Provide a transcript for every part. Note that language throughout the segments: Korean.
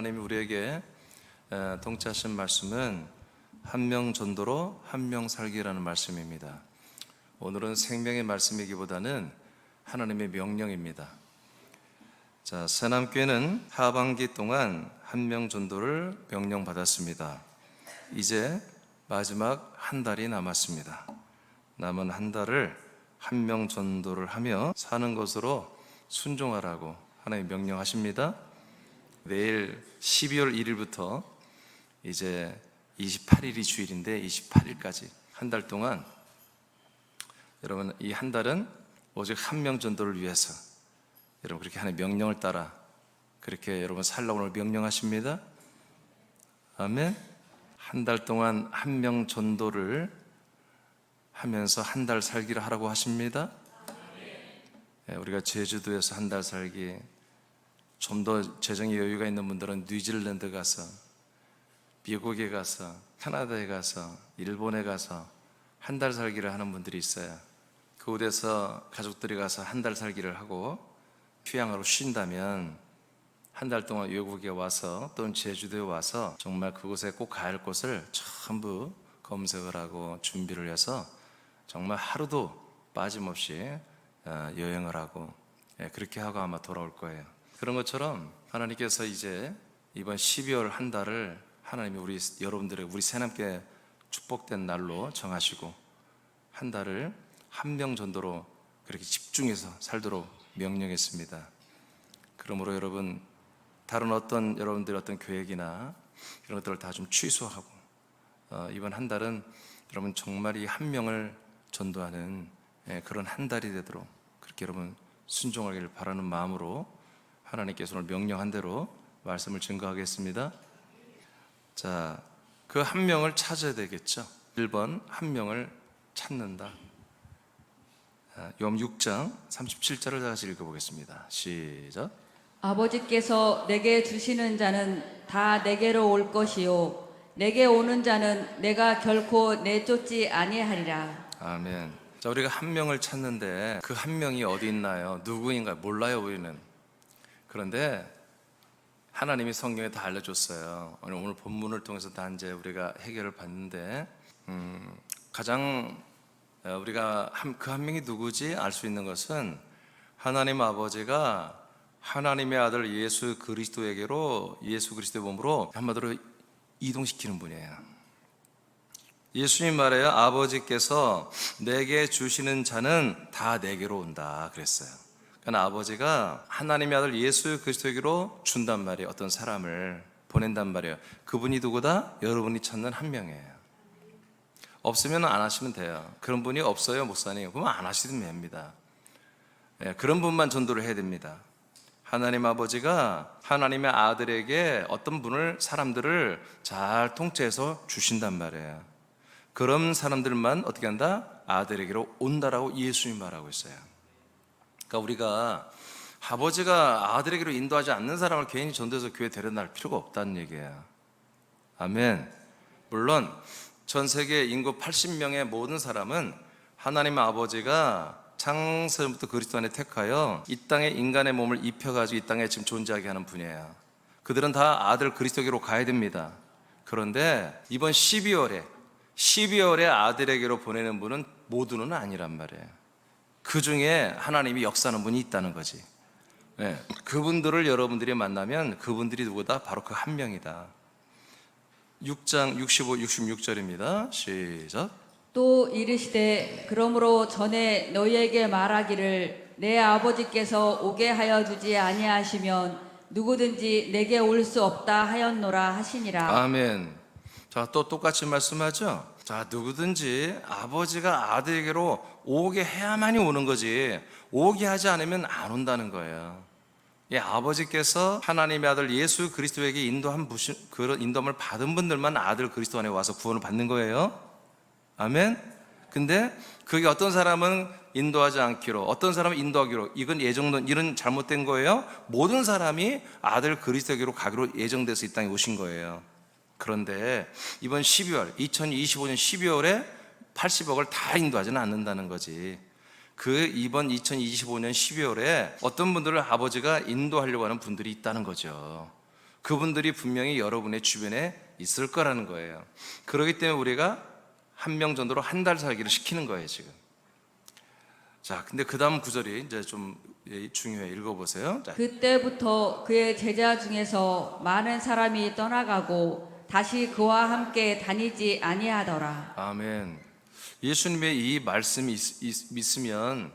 하나님이 우리에게 동치하신 말씀은 한 명 전도로 한 명 살기라는 말씀입니다. 오늘은 생명의 말씀이기보다는 하나님의 명령입니다. 자, 새남교회는 하반기 동안 한 명 전도를 명령받았습니다. 이제 마지막 한 달이 남았습니다. 남은 한 달을 한 명 전도를 하며 사는 것으로 순종하라고 하나님 명령하십니다. 내일 12월 1일부터 이제 28일이 주일인데 28일까지 한 달 동안 여러분, 이 한 달은 오직 한 명 전도를 위해서 여러분 그렇게 하나님 명령을 따라 그렇게 여러분 살라고 오늘 명령하십니다. 아멘. 한 달 동안 한 명 전도를 하면서 한 달 살기를 하라고 하십니다. 우리가 제주도에서 한 달 살기, 좀 더 재정의 여유가 있는 분들은 뉴질랜드 가서, 미국에 가서, 캐나다에 가서, 일본에 가서 한 달 살기를 하는 분들이 있어요. 그곳에서 가족들이 가서 한 달 살기를 하고 휴양하러 쉰다면 한 달 동안 외국에 와서 또는 제주도에 와서 정말 그곳에 꼭 가야 할 곳을 전부 검색을 하고 준비를 해서 정말 하루도 빠짐없이 여행을 하고 그렇게 하고 아마 돌아올 거예요. 그런 것처럼 하나님께서 이제 이번 12월 한 달을 하나님이 여러분들의 우리 새남교회 축복된 날로 정하시고 한 달을 한 명 전도로 그렇게 집중해서 살도록 명령했습니다. 그러므로 여러분 다른 어떤 여러분들의 어떤 계획이나 이런 것들을 다 좀 취소하고 이번 한 달은 여러분 정말 이 한 명을 전도하는 그런 한 달이 되도록 그렇게 여러분 순종하기를 바라는 마음으로 하나님께서 오늘 명령한 대로 말씀을 증거하겠습니다. 자, 그 한 명을 찾아야 되겠죠. 1번 한 명을 찾는다. 요한 6장 37절을 다시 읽어보겠습니다. 시작. 아버지께서 내게 주시는 자는 다 내게로 올 것이요 내게 오는 자는 내가 결코 내쫓지 아니하리라. 아멘. 자, 우리가 한 명을 찾는데 그 한 명이 어디 있나요? 누구인가 몰라요, 우리는. 그런데 하나님이 성경에 다 알려줬어요. 오늘 본문을 통해서 다 이제 우리가 해결을 받는데 가장 우리가 그 한 명이 누구지 알 수 있는 것은 하나님 아버지가 하나님의 아들 예수 그리스도에게로 예수 그리스도의 몸으로 한마디로 이동시키는 분이에요. 예수님 말해요. 아버지께서 내게 주시는 자는 다 내게로 온다 그랬어요. 그러니까 아버지가 하나님의 아들 예수 그리스도에게로 준단 말이에요. 어떤 사람을 보낸단 말이에요. 그분이 누구다? 여러분이 찾는 한 명이에요. 없으면 안 하시면 돼요. 그런 분이 없어요, 목사님. 그러면 안 하시면 됩니다. 그런 분만 전도를 해야 됩니다. 하나님 아버지가 하나님의 아들에게 어떤 분을, 사람들을 잘 통째해서 주신단 말이에요. 그런 사람들만 어떻게 한다? 아들에게로 온다라고 예수님이 말하고 있어요. 그러니까 우리가 아버지가 아들에게로 인도하지 않는 사람을 괜히 전도해서 교회 데려날 필요가 없다는 얘기예요. 아멘. 물론 전 세계 인구 80명의 모든 사람은 하나님 아버지가 창세부터 그리스도 안에 택하여 이 땅에 인간의 몸을 입혀가지고 이 땅에 지금 존재하게 하는 분이에요. 그들은 다 아들 그리스도에게로 가야 됩니다. 그런데 이번 12월에 아들에게로 보내는 분은 모두는 아니란 말이에요. 그 중에 하나님이 역사하는 분이 있다는 거지. 그분들을 여러분들이 만나면 그분들이 누구다? 바로 그 한 명이다. 6장 65, 66절입니다. 시작. 또 이르시되 그러므로 전에 너희에게 말하기를 내 아버지께서 오게 하여 주지 아니하시면 누구든지 내게 올 수 없다 하였노라 하시니라. 아멘. 자, 또 똑같이 말씀하죠. 자, 누구든지 아버지가 아들에게로 오게 해야만이 오는 거지 오게 하지 않으면 안 온다는 거예요. 아버지께서 하나님의 아들 예수 그리스도에게 그런 인도함을 받은 분들만 아들 그리스도 안에 와서 구원을 받는 거예요. 아멘. 근데 그게 어떤 사람은 인도하지 않기로, 어떤 사람은 인도하기로, 이건 이런 잘못된 거예요. 모든 사람이 아들 그리스도에게로 가기로 예정돼서 이 땅에 오신 거예요. 그런데 이번 2025년 12월에 80억을 다 인도하지는 않는다는 거지. 이번 2025년 12월에 어떤 분들을 아버지가 인도하려고 하는 분들이 있다는 거죠. 그분들이 분명히 여러분의 주변에 있을 거라는 거예요. 그렇기 때문에 우리가 한 명 정도로 한 달 살기를 시키는 거예요, 지금. 자, 근데 그 다음 구절이 이제 좀 중요해. 읽어보세요. 자, 그때부터 그의 제자 중에서 많은 사람이 떠나가고 다시 그와 함께 다니지 아니하더라. 아멘. 예수님의 이 말씀이 믿으면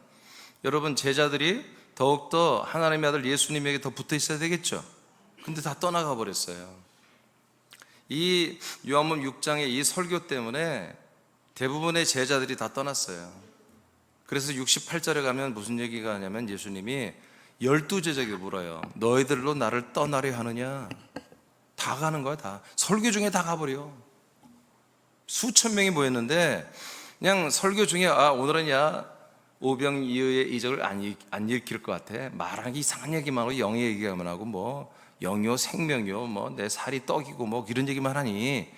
여러분 제자들이 더욱더 하나님의 아들 예수님에게 더 붙어 있어야 되겠죠. 근데 다 떠나가 버렸어요. 이 요한복음 6장의 이 설교 때문에 대부분의 제자들이 다 떠났어요. 그래서 68절에 가면 무슨 얘기가 하냐면 예수님이 12제자에게 물어요. 너희들로 나를 떠나려 하느냐? 다 가는 거야, 다. 설교 중에 다 가버려. 수천 명이 모였는데 그냥 설교 중에 오늘은 오병이어의 이적을 안 읽힐 것 같아. 말하는 게 이상한 얘기만 하고 영의 얘기만 하고 뭐 영이요 생명이요 뭐 내 살이 떡이고 뭐 이런 얘기만 하니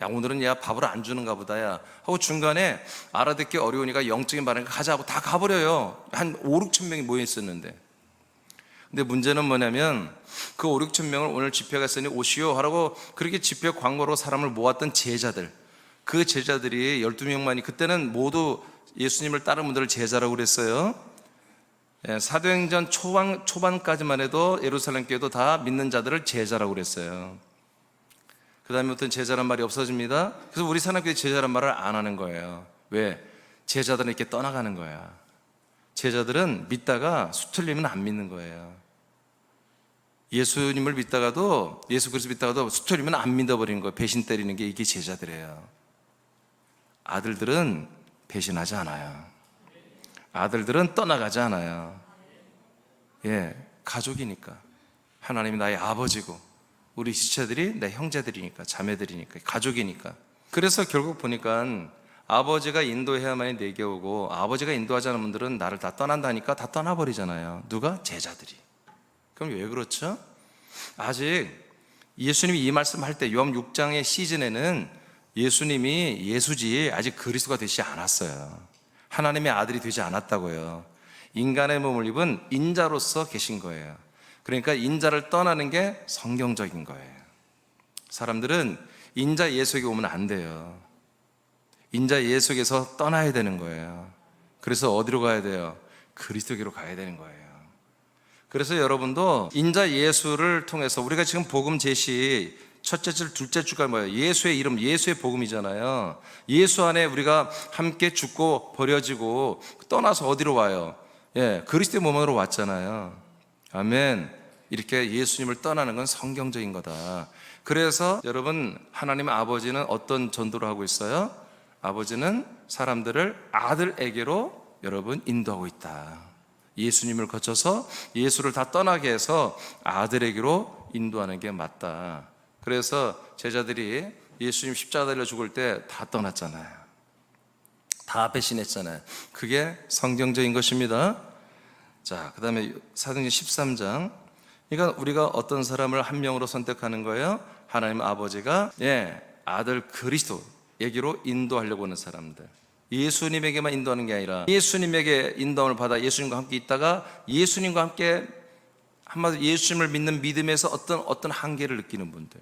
오늘은 밥을 안 주는가 보다 하고 중간에 알아듣기 어려우니까 영적인 말하니까 가자 하고 다 가버려요. 한 5, 6천 명이 모여 있었는데. 근데 문제는 뭐냐면 그 5, 6천 명을 오늘 집회가 있으니 오시오 하라고 그렇게 집회 광고로 사람을 모았던 제자들, 그 제자들이 12명만이 그때는 모두 예수님을 따른 분들을 제자라고 그랬어요. 사도행전 초반까지만 해도 예루살렘 교회도 다 믿는 자들을 제자라고 그랬어요. 그 다음부터는 제자란 말이 없어집니다. 그래서 우리 사람끼리 제자란 말을 안 하는 거예요. 왜? 제자들은 이렇게 떠나가는 거야. 제자들은 믿다가 수틀리면 안 믿는 거예요. 예수님을 믿다가도, 예수 그리스도 믿다가도 수틀리면 안 믿어버리는 거예요. 배신 때리는 게 이게 제자들이에요. 아들들은 배신하지 않아요. 아들들은 떠나가지 않아요. 가족이니까. 하나님이 나의 아버지고 우리 지체들이 내 형제들이니까, 자매들이니까, 가족이니까. 그래서 결국 보니까 아버지가 인도해야만이 내게 오고 아버지가 인도하지 않은 분들은 나를 다 떠난다니까 다 떠나버리잖아요. 누가? 제자들이. 그럼 왜 그렇죠? 아직 예수님이 이 말씀할 때 요한 6장의 시즌에는 예수님이 예수지 아직 그리스도가 되지 않았어요. 하나님의 아들이 되지 않았다고요. 인간의 몸을 입은 인자로서 계신 거예요. 그러니까 인자를 떠나는 게 성경적인 거예요. 사람들은 인자 예수에게 오면 안 돼요. 인자 예수에게서 떠나야 되는 거예요. 그래서 어디로 가야 돼요? 그리스도께로 가야 되는 거예요. 그래서 여러분도 인자 예수를 통해서 우리가 지금 복음 제시 첫째 줄, 둘째 주가 뭐예요? 예수의 이름, 예수의 복음이잖아요. 예수 안에 우리가 함께 죽고 버려지고 떠나서 어디로 와요? 그리스도의 몸으로 왔잖아요. 아멘. 이렇게 예수님을 떠나는 건 성경적인 거다. 그래서 여러분, 하나님 아버지는 어떤 전도를 하고 있어요? 아버지는 사람들을 아들에게로 여러분 인도하고 있다. 예수님을 거쳐서 예수를 다 떠나게 해서 아들에게로 인도하는 게 맞다. 그래서 제자들이 예수님 십자가 달려 죽을 때 다 떠났잖아요. 다 배신했잖아요. 그게 성경적인 것입니다. 자, 그 다음에 사도행전 13장. 그러니까 우리가 어떤 사람을 한 명으로 선택하는 거예요? 하나님 아버지가 아들 그리스도에게로 인도하려고 하는 사람들. 예수님에게만 인도하는 게 아니라 예수님에게 인도함을 받아 예수님과 함께 있다가 예수님과 함께 한마디로 예수님을 믿는 믿음에서 어떤 한계를 느끼는 분들,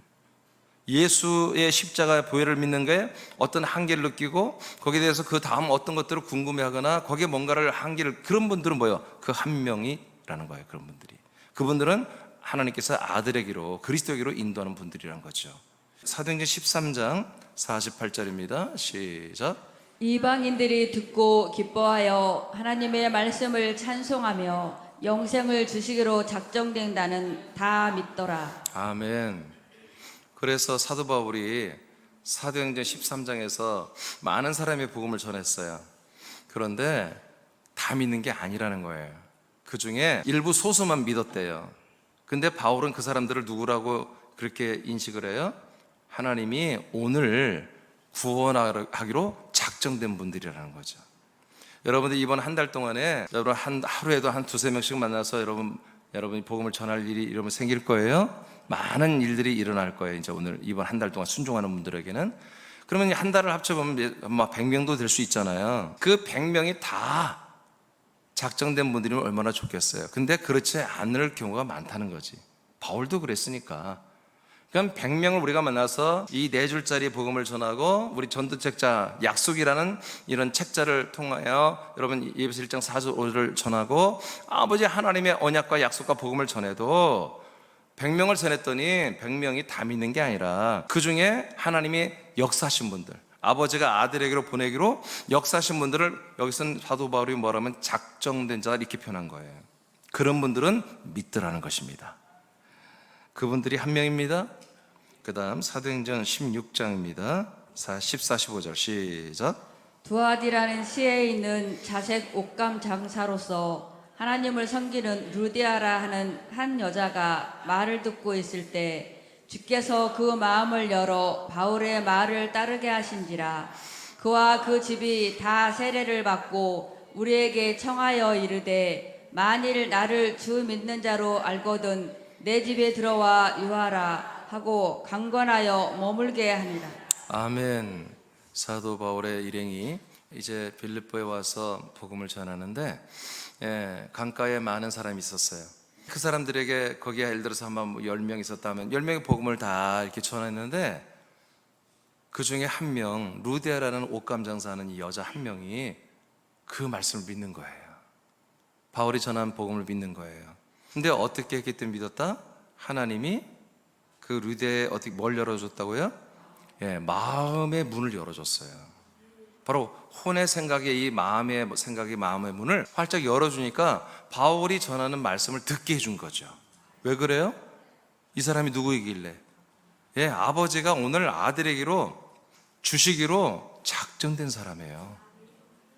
예수의 십자가의 보혈을 믿는 거에 어떤 한계를 느끼고 거기에 대해서 그 다음 어떤 것들을 궁금해하거나 거기에 뭔가를 한계를, 그런 분들은 뭐예요? 그 한 명이라는 거예요. 그런 분들이, 그분들은 하나님께서 아들에게로 그리스도에게로 인도하는 분들이란 거죠. 사도행전 13장 48절입니다. 시작. 이방인들이 듣고 기뻐하여 하나님의 말씀을 찬송하며 영생을 주시기로 작정된 나는 다 믿더라. 아멘. 그래서 사도 바울이 사도행전 13장에서 많은 사람의 복음을 전했어요. 그런데 다 믿는 게 아니라는 거예요. 그 중에 일부 소수만 믿었대요. 근데 바울은 그 사람들을 누구라고 그렇게 인식을 해요? 하나님이 오늘 구원하기로 작정된 분들이라는 거죠. 여러분들 이번 한 달 동안에 여러분 하루에도 한 두세 명씩 만나서 여러분이 복음을 전할 일이 여러분 생길 거예요. 많은 일들이 일어날 거예요. 이제 오늘 이번 한 달 동안 순종하는 분들에게는. 그러면 한 달을 합쳐보면 막 100명도 될 수 있잖아요. 그 100명이 다 작정된 분들이면 얼마나 좋겠어요. 근데 그렇지 않을 경우가 많다는 거지. 바울도 그랬으니까. 그럼 100명을 우리가 만나서 이 4줄짜리 복음을 전하고 우리 전도책자 약속이라는 이런 책자를 통하여 여러분 예배서 1장 4절 5절을 전하고 아버지 하나님의 언약과 약속과 복음을 전해도 100명을 전했더니 100명이 다 믿는 게 아니라 그 중에 하나님이 역사하신 분들, 아버지가 아들에게로 보내기로 역사하신 분들을 여기서는 사도 바울이 뭐라면 작정된 자 이렇게 표현한 거예요. 그런 분들은 믿더라는 것입니다. 그분들이 한 명입니다. 그 다음 사도행전 16장입니다. 14, 15절 시작. 두아디라는 시에 있는 자색 옷감 장사로서 하나님을 섬기는 루디아라 하는 한 여자가 말을 듣고 있을 때 주께서 그 마음을 열어 바울의 말을 따르게 하신지라. 그와 그 집이 다 세례를 받고 우리에게 청하여 이르되 만일 나를 주 믿는 자로 알거든 내 집에 들어와 유하라 하고 강권하여 머물게 하니라. 아멘. 사도 바울의 일행이 이제 빌립보에 와서 복음을 전하는데 강가에 많은 사람이 있었어요. 그 사람들에게 거기에 예를 들어서 한번 10명 있었다면 10명의 복음을 다 이렇게 전했는데 그 중에 한 명, 루디아라는 옷감 장사하는 이 여자 한 명이 그 말씀을 믿는 거예요. 바울이 전한 복음을 믿는 거예요. 근데 어떻게 했기 때문에 믿었다? 하나님이 그 루디아에 어떻게 뭘 열어줬다고요? 마음의 문을 열어줬어요. 바로 혼의 생각에 이 마음의 생각이 마음의 문을 활짝 열어주니까 바울이 전하는 말씀을 듣게 해준 거죠. 왜 그래요? 이 사람이 누구이길래? 아버지가 오늘 아들에게로 주시기로 작정된 사람이에요.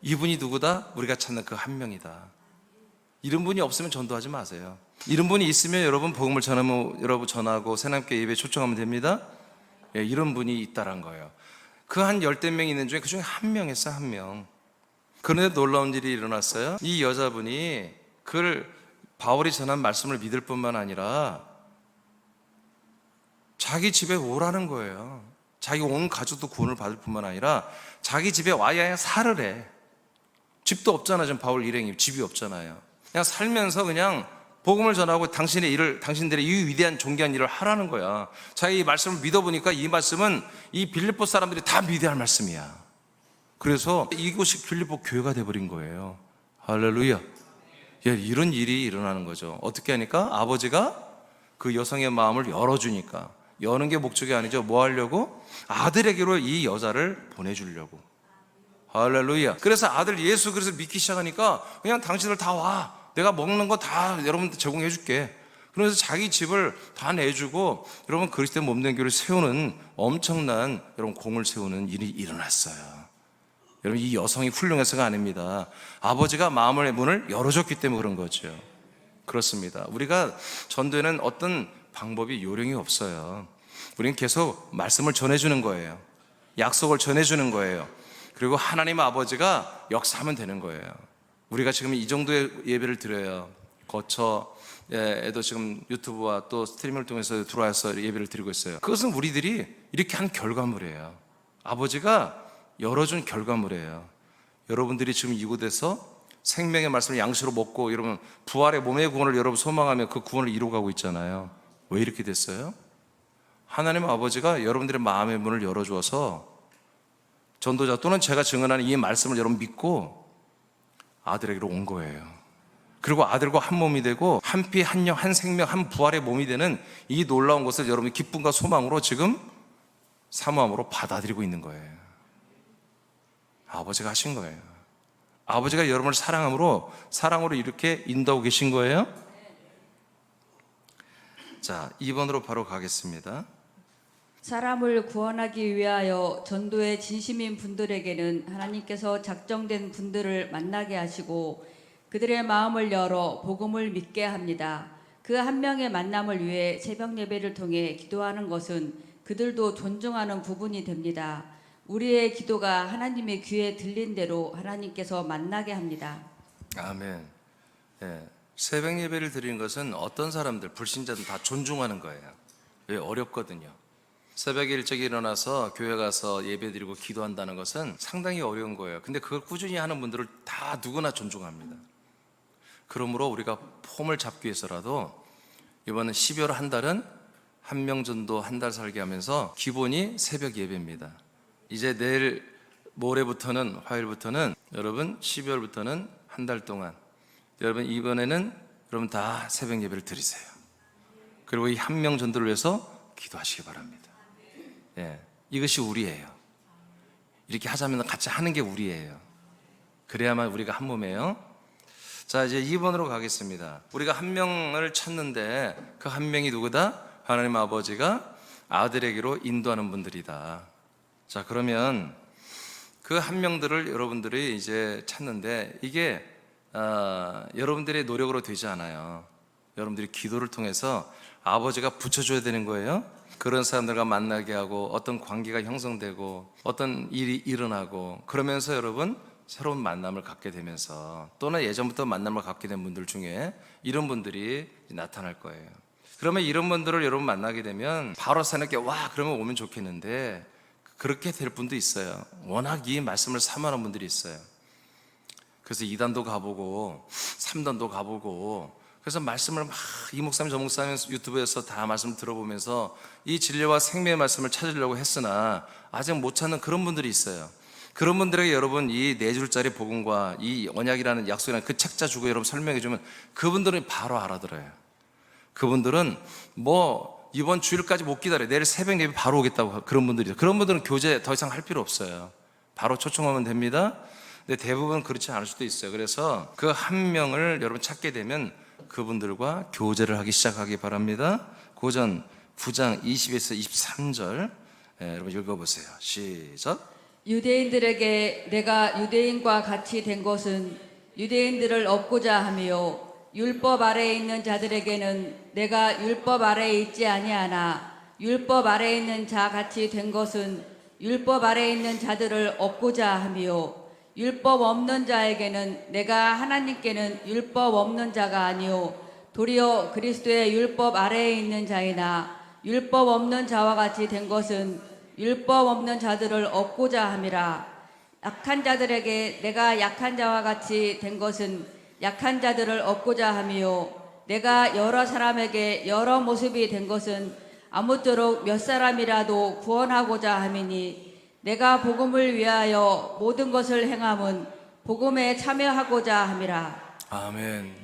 이분이 누구다? 우리가 찾는 그 한 명이다. 이런 분이 없으면 전도하지 마세요. 이런 분이 있으면 여러분 복음을 전하면 여러분 전하고 새남교회 예배에 초청하면 됩니다. 이런 분이 있다란 거예요. 그 한 10명 있는 중에 그 중에 한 명이었어요. 한 명. 그런데 놀라운 일이 일어났어요. 이 여자분이 그를 바울이 전한 말씀을 믿을 뿐만 아니라 자기 집에 오라는 거예요. 자기 온 가족도 구원을 받을 뿐만 아니라 자기 집에 와야 살을 해. 집도 없잖아. 지금 바울 일행이 집이 없잖아요. 그냥 살면서 그냥 복음을 전하고 당신들의 이 위대한 존귀한 일을 하라는 거야. 자기 이 말씀을 믿어보니까 이 말씀은 이 빌립보 사람들이 다 믿어야 할 말씀이야. 그래서 이곳이 빌립보 교회가 돼버린 거예요. 할렐루야. 이런 일이 일어나는 거죠. 어떻게 하니까? 아버지가 그 여성의 마음을 열어주니까. 여는 게 목적이 아니죠. 뭐 하려고? 아들에게로 이 여자를 보내주려고. 할렐루야. 그래서 아들 예수 그래서 믿기 시작하니까 그냥 당신들 다 와. 내가 먹는 거 다 여러분들 제공해 줄게. 그러면서 자기 집을 다 내주고 여러분 그리스도의 몸된 교회를 세우는 엄청난 여러분 공을 세우는 일이 일어났어요. 여러분 이 여성이 훌륭해서가 아닙니다. 아버지가 마음의 문을 열어줬기 때문에 그런 거죠. 그렇습니다. 우리가 전도에는 어떤 방법이 요령이 없어요. 우리는 계속 말씀을 전해주는 거예요. 약속을 전해주는 거예요. 그리고 하나님 아버지가 역사하면 되는 거예요. 우리가 지금 이 정도의 예배를 드려요. 거처에도 지금 유튜브와 또 스트리밍을 통해서 들어와서 예배를 드리고 있어요. 그것은 우리들이 이렇게 한 결과물이에요. 아버지가 열어준 결과물이에요. 여러분들이 지금 이곳에서 생명의 말씀을 양식으로 먹고 여러분 부활의 몸의 구원을 여러분 소망하며 그 구원을 이루어가고 있잖아요. 왜 이렇게 됐어요? 하나님 아버지가 여러분들의 마음의 문을 열어주어서 전도자 또는 제가 증언하는 이 말씀을 여러분 믿고 아들에게로 온 거예요. 그리고 아들과 한 몸이 되고 한 피, 한 영, 한 생명, 한 부활의 몸이 되는 이 놀라운 것을 여러분이 기쁨과 소망으로 지금 사모함으로 받아들이고 있는 거예요. 아버지가 하신 거예요. 아버지가 여러분을 사랑으로 이렇게 인도하고 계신 거예요. 자, 2번으로 바로 가겠습니다. 사람을 구원하기 위하여 전도에 진심인 분들에게는 하나님께서 작정된 분들을 만나게 하시고 그들의 마음을 열어 복음을 믿게 합니다. 그 한 명의 만남을 위해 새벽 예배를 통해 기도하는 것은 그들도 존중하는 부분이 됩니다. 우리의 기도가 하나님의 귀에 들린 대로 하나님께서 만나게 합니다. 아멘. 새벽 예배를 드리는 것은 어떤 사람들, 불신자들 다 존중하는 거예요. 왜? 어렵거든요. 새벽에 일찍 일어나서 교회 가서 예배 드리고 기도한다는 것은 상당히 어려운 거예요. 근데 그걸 꾸준히 하는 분들을 다 누구나 존중합니다. 그러므로 우리가 폼을 잡기 위해서라도 이번 12월 한 달은 한 명 전도 한 달 살게 하면서 기본이 새벽 예배입니다. 이제 내일 모레부터는 화요일부터는 여러분 12월부터는 한 달 동안 여러분 이번에는 여러분 다 새벽 예배를 드리세요. 그리고 이 한 명 전도를 위해서 기도하시기 바랍니다. 예, 이것이 우리예요. 이렇게 하자면 같이 하는 게 우리예요. 그래야만 우리가 한 몸이에요. 자, 이제 2번으로 가겠습니다. 우리가 한 명을 찾는데 그 한 명이 누구다? 하나님 아버지가 아들에게로 인도하는 분들이다. 자, 그러면 그 한 명들을 여러분들이 이제 찾는데 이게 여러분들의 노력으로 되지 않아요. 여러분들이 기도를 통해서 아버지가 붙여줘야 되는 거예요. 그런 사람들과 만나게 하고 어떤 관계가 형성되고 어떤 일이 일어나고 그러면서 여러분 새로운 만남을 갖게 되면서 또는 예전부터 만남을 갖게 된 분들 중에 이런 분들이 나타날 거예요. 그러면 이런 분들을 여러분 만나게 되면 바로 사내께 와 그러면 오면 좋겠는데 그렇게 될 분도 있어요. 워낙 이 말씀을 사모하는 분들이 있어요. 그래서 2단도 가보고 3단도 가보고 그래서 말씀을 막 이 목사님 저 목사님 유튜브에서 다 말씀 들어보면서 이 진리와 생명의 말씀을 찾으려고 했으나 아직 못 찾는 그런 분들이 있어요. 그런 분들에게 여러분 이 4줄짜리 복음과 이 언약이라는 약속이라는 그 책자 주고 여러분 설명해 주면 그분들은 바로 알아들어요. 그분들은 뭐 이번 주일까지 못 기다려요. 내일 새벽 예배 바로 오겠다고 그런 분들이 있어요. 그런 분들은 교제 더 이상 할 필요 없어요. 바로 초청하면 됩니다. 근데 대부분 그렇지 않을 수도 있어요. 그래서 그 한 명을 여러분 찾게 되면 그분들과 교제를 하기 시작하기 바랍니다. 고전 9장 20에서 23절 여러분 읽어보세요. 시작. 유대인들에게 내가 유대인과 같이 된 것은 유대인들을 얻고자 하며 율법 아래에 있는 자들에게는 내가 율법 아래에 있지 아니하나 율법 아래에 있는 자 같이 된 것은 율법 아래에 있는 자들을 얻고자 하며 율법 없는 자에게는 내가 하나님께는 율법 없는 자가 아니요 도리어 그리스도의 율법 아래에 있는 자이나 율법 없는 자와 같이 된 것은 율법 없는 자들을 얻고자 함이라. 약한 자들에게 내가 약한 자와 같이 된 것은 약한 자들을 얻고자 하며 내가 여러 사람에게 여러 모습이 된 것은 아무쪼록 몇 사람이라도 구원하고자 함이니 내가 복음을 위하여 모든 것을 행함은 복음에 참여하고자 함이라. 아멘.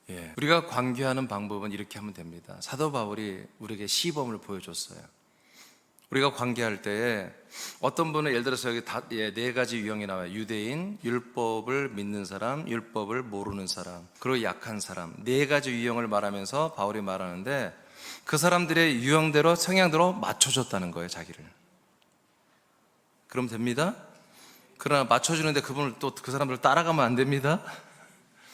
예, 우리가 관계하는 방법은 이렇게 하면 됩니다. 사도 바울이 우리에게 시범을 보여줬어요. 우리가 관계할 때에 어떤 분은 예를 들어서 여기 4가지 유형이 나와요. 유대인, 율법을 믿는 사람, 율법을 모르는 사람, 그리고 약한 사람. 4가지 유형을 말하면서 바울이 말하는데 그 사람들의 유형대로 성향대로 맞춰줬다는 거예요, 자기를. 그럼 됩니다. 그러나 맞춰주는데 그분을 또 그 사람들을 따라가면 안 됩니다.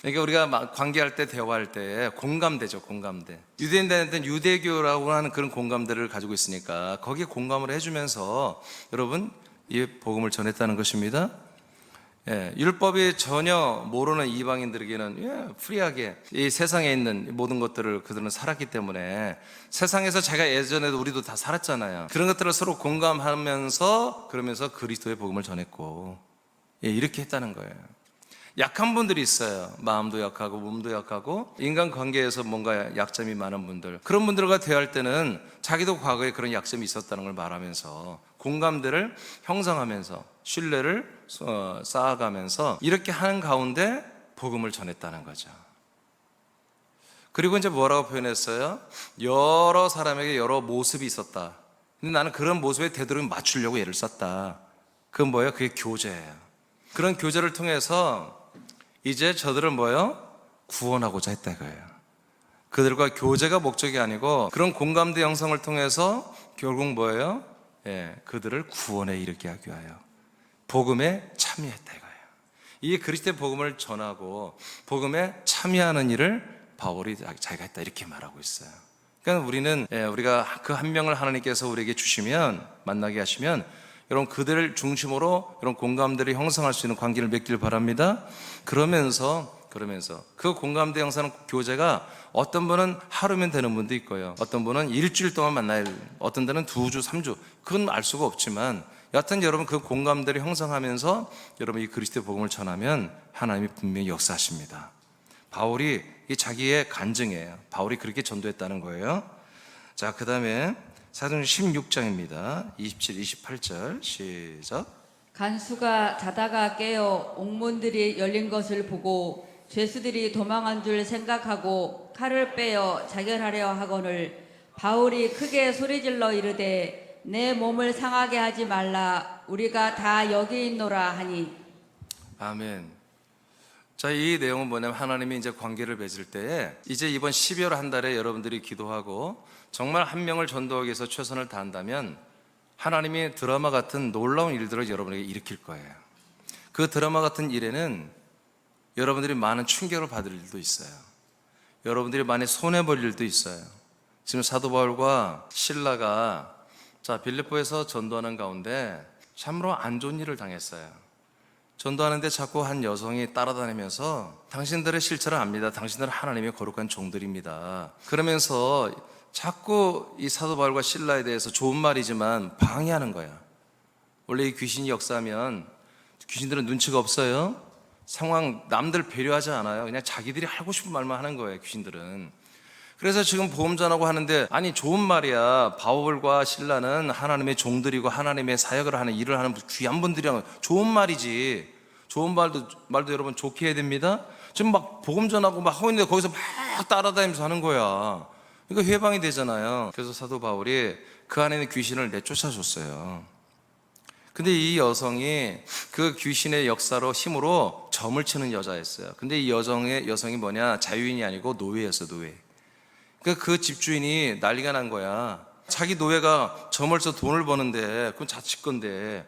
그러니까 우리가 관계할 때 대화할 때 공감대죠. 공감대. 유대인들한테는 유대교라고 하는 그런 공감대를 가지고 있으니까 거기에 공감을 해주면서 여러분 이 복음을 전했다는 것입니다. 예, 율법이 전혀 모르는 이방인들에게는 프리하게 이 세상에 있는 모든 것들을 그들은 살았기 때문에 세상에서 제가 예전에도 우리도 다 살았잖아요. 그런 것들을 서로 공감하면서 그러면서 그리스도의 복음을 전했고 이렇게 했다는 거예요. 약한 분들이 있어요. 마음도 약하고 몸도 약하고 인간관계에서 뭔가 약점이 많은 분들, 그런 분들과 대화할 때는 자기도 과거에 그런 약점이 있었다는 걸 말하면서 공감대를 형성하면서 신뢰를 쌓아가면서 이렇게 하는 가운데 복음을 전했다는 거죠. 그리고 이제 뭐라고 표현했어요? 여러 사람에게 여러 모습이 있었다. 근데 나는 그런 모습에 되도록 맞추려고 애를 썼다. 그건 뭐예요? 그게 교제예요. 그런 교제를 통해서 이제 저들을 뭐예요? 구원하고자 했다 이거예요. 그들과 교제가 목적이 아니고 그런 공감대 형성을 통해서 결국 뭐예요? 그들을 구원에 이르게 하기 위하여 복음에 참여했다 이거예요. 이 그리스도의 복음을 전하고 복음에 참여하는 일을 바울이 자기가 했다 이렇게 말하고 있어요. 그러니까 우리가 그 한 명을 하나님께서 우리에게 주시면 만나게 하시면 여러분 그들을 중심으로 이런 공감대를 형성할 수 있는 관계를 맺길 바랍니다. 그러면서 그 공감대 형성 교제가 어떤 분은 하루면 되는 분도 있고요. 어떤 분은 일주일 동안 만나야 어떤 데는 2주, 3주 그건 알 수가 없지만 여하튼 여러분 그 공감대를 형성하면서 여러분 이 그리스도의 복음을 전하면 하나님이 분명히 역사하십니다. 바울이 이 자기의 간증이에요. 바울이 그렇게 전도했다는 거예요. 자, 그 다음에 사도행전 16장입니다. 27, 28절 시작. 간수가 자다가 깨어 옥문들이 열린 것을 보고 죄수들이 도망한 줄 생각하고 칼을 빼어 자결하려 하거늘 바울이 크게 소리질러 이르되 내 몸을 상하게 하지 말라 우리가 다 여기 있노라 하니. 아멘. 자, 이 내용은 뭐냐면 하나님이 이제 관계를 맺을 때에 이제 이번 12월 한 달에 여러분들이 기도하고 정말 한 명을 전도하기 위해서 최선을 다한다면 하나님이 드라마 같은 놀라운 일들을 여러분에게 일으킬 거예요. 그 드라마 같은 일에는 여러분들이 많은 충격을 받을 일도 있어요. 여러분들이 많이 손해볼 일도 있어요. 지금 사도 바울과 실라가 빌립보에서 전도하는 가운데 참으로 안 좋은 일을 당했어요. 전도하는데 자꾸 한 여성이 따라다니면서 당신들의 실체를 압니다. 당신들은 하나님의 거룩한 종들입니다. 그러면서 자꾸 이 사도 바울과 실라에 대해서 좋은 말이지만 방해하는 거야. 원래 이 귀신이 역사하면 귀신들은 눈치가 없어요. 상황 남들 배려하지 않아요. 그냥 자기들이 하고 싶은 말만 하는 거예요, 귀신들은. 그래서 지금 복음 전하고 하는데 아니 좋은 말이야. 바울과 실라는 하나님의 종들이고 하나님의 사역을 하는 일을 하는 귀한 분들이랑 좋은 말이지. 좋은 말도 여러분 좋게 해야 됩니다. 지금 막 복음 전하고 막 하고 있는데 거기서 막 따라다니면서 하는 거야. 그러니까 회방이 되잖아요. 그래서 사도 바울이 그 안에 있는 귀신을 내쫓아줬어요. 근데 이 여성이 그 귀신의 역사로 힘으로 점을 치는 여자였어요. 근데 이 여성이 뭐냐? 자유인이 아니고 노예였어, 노예. 그러니까 그 집주인이 난리가 난 거야. 자기 노예가 점을 쳐 돈을 버는데 그건 자칫 건데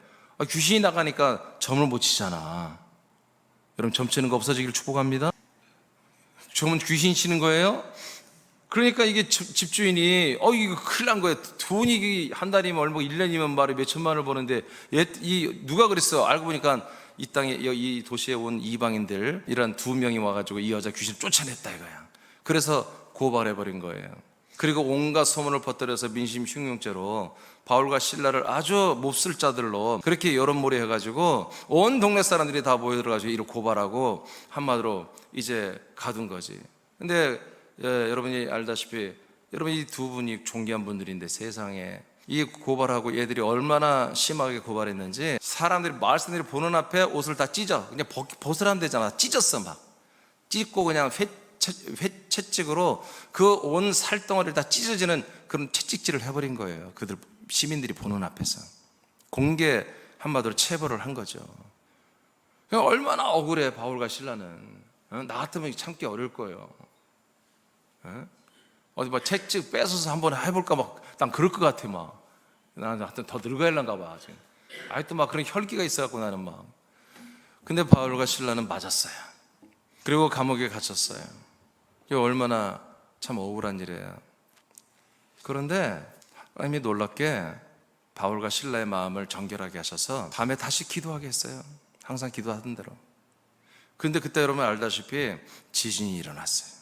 귀신이 나가니까 점을 못 치잖아. 여러분 점 치는 거 없어지기를 축복합니다. 점은 귀신이 치는 거예요. 그러니까 이게 집주인이 이거 큰일 난 거예요. 돈이 한 달이면 얼마 1년이면 말이 몇 천만 원을 버는데 누가 그랬어? 알고 보니까 이 땅에 이 도시에 온 이방인들 이런 2명이 와가지고 이 여자 귀신 쫓아냈다 이거야. 그래서 고발해버린 거예요. 그리고 온갖 소문을 퍼뜨려서 민심 흉흉죄로 바울과 실라를 아주 몹쓸 자들로 그렇게 여론몰이 해가지고 온 동네 사람들이 다 모여들어가지고 이를 고발하고 한마디로 이제 가둔 거지. 근데 여러분이 알다시피 여러분 이 두 분이 존귀한 분들인데 세상에 이 고발하고 얘들이 얼마나 심하게 고발했는지 사람들이 마을 사람들이 보는 앞에 옷을 다 찢어 그냥 벗으라면 되잖아. 찢었어. 막 찢고 그냥 채찍으로 그 온 살덩어리를 다 찢어지는 그런 채찍질을 해버린 거예요. 그들 시민들이 보는 앞에서 공개 한마디로 체벌을 한 거죠. 얼마나 억울해 바울과 실라는. 나 같으면 참기 어려울 거예요. 어디 막 채찍 뺏어서 한번 해볼까 막 난 그럴 것 같아. 막 나는 하여튼 더 늙어야할란가 봐 지금. 아직도 막 그런 혈기가 있어갖고 나는 막. 근데 바울과 실라는 맞았어요. 그리고 감옥에 갇혔어요. 이게 얼마나 참 억울한 일이에요. 그런데 하나님이 놀랍게 바울과 실라의 마음을 정결하게 하셔서 밤에 다시 기도하게 했어요. 항상 기도하던 대로. 그런데 그때 여러분 알다시피 지진이 일어났어요.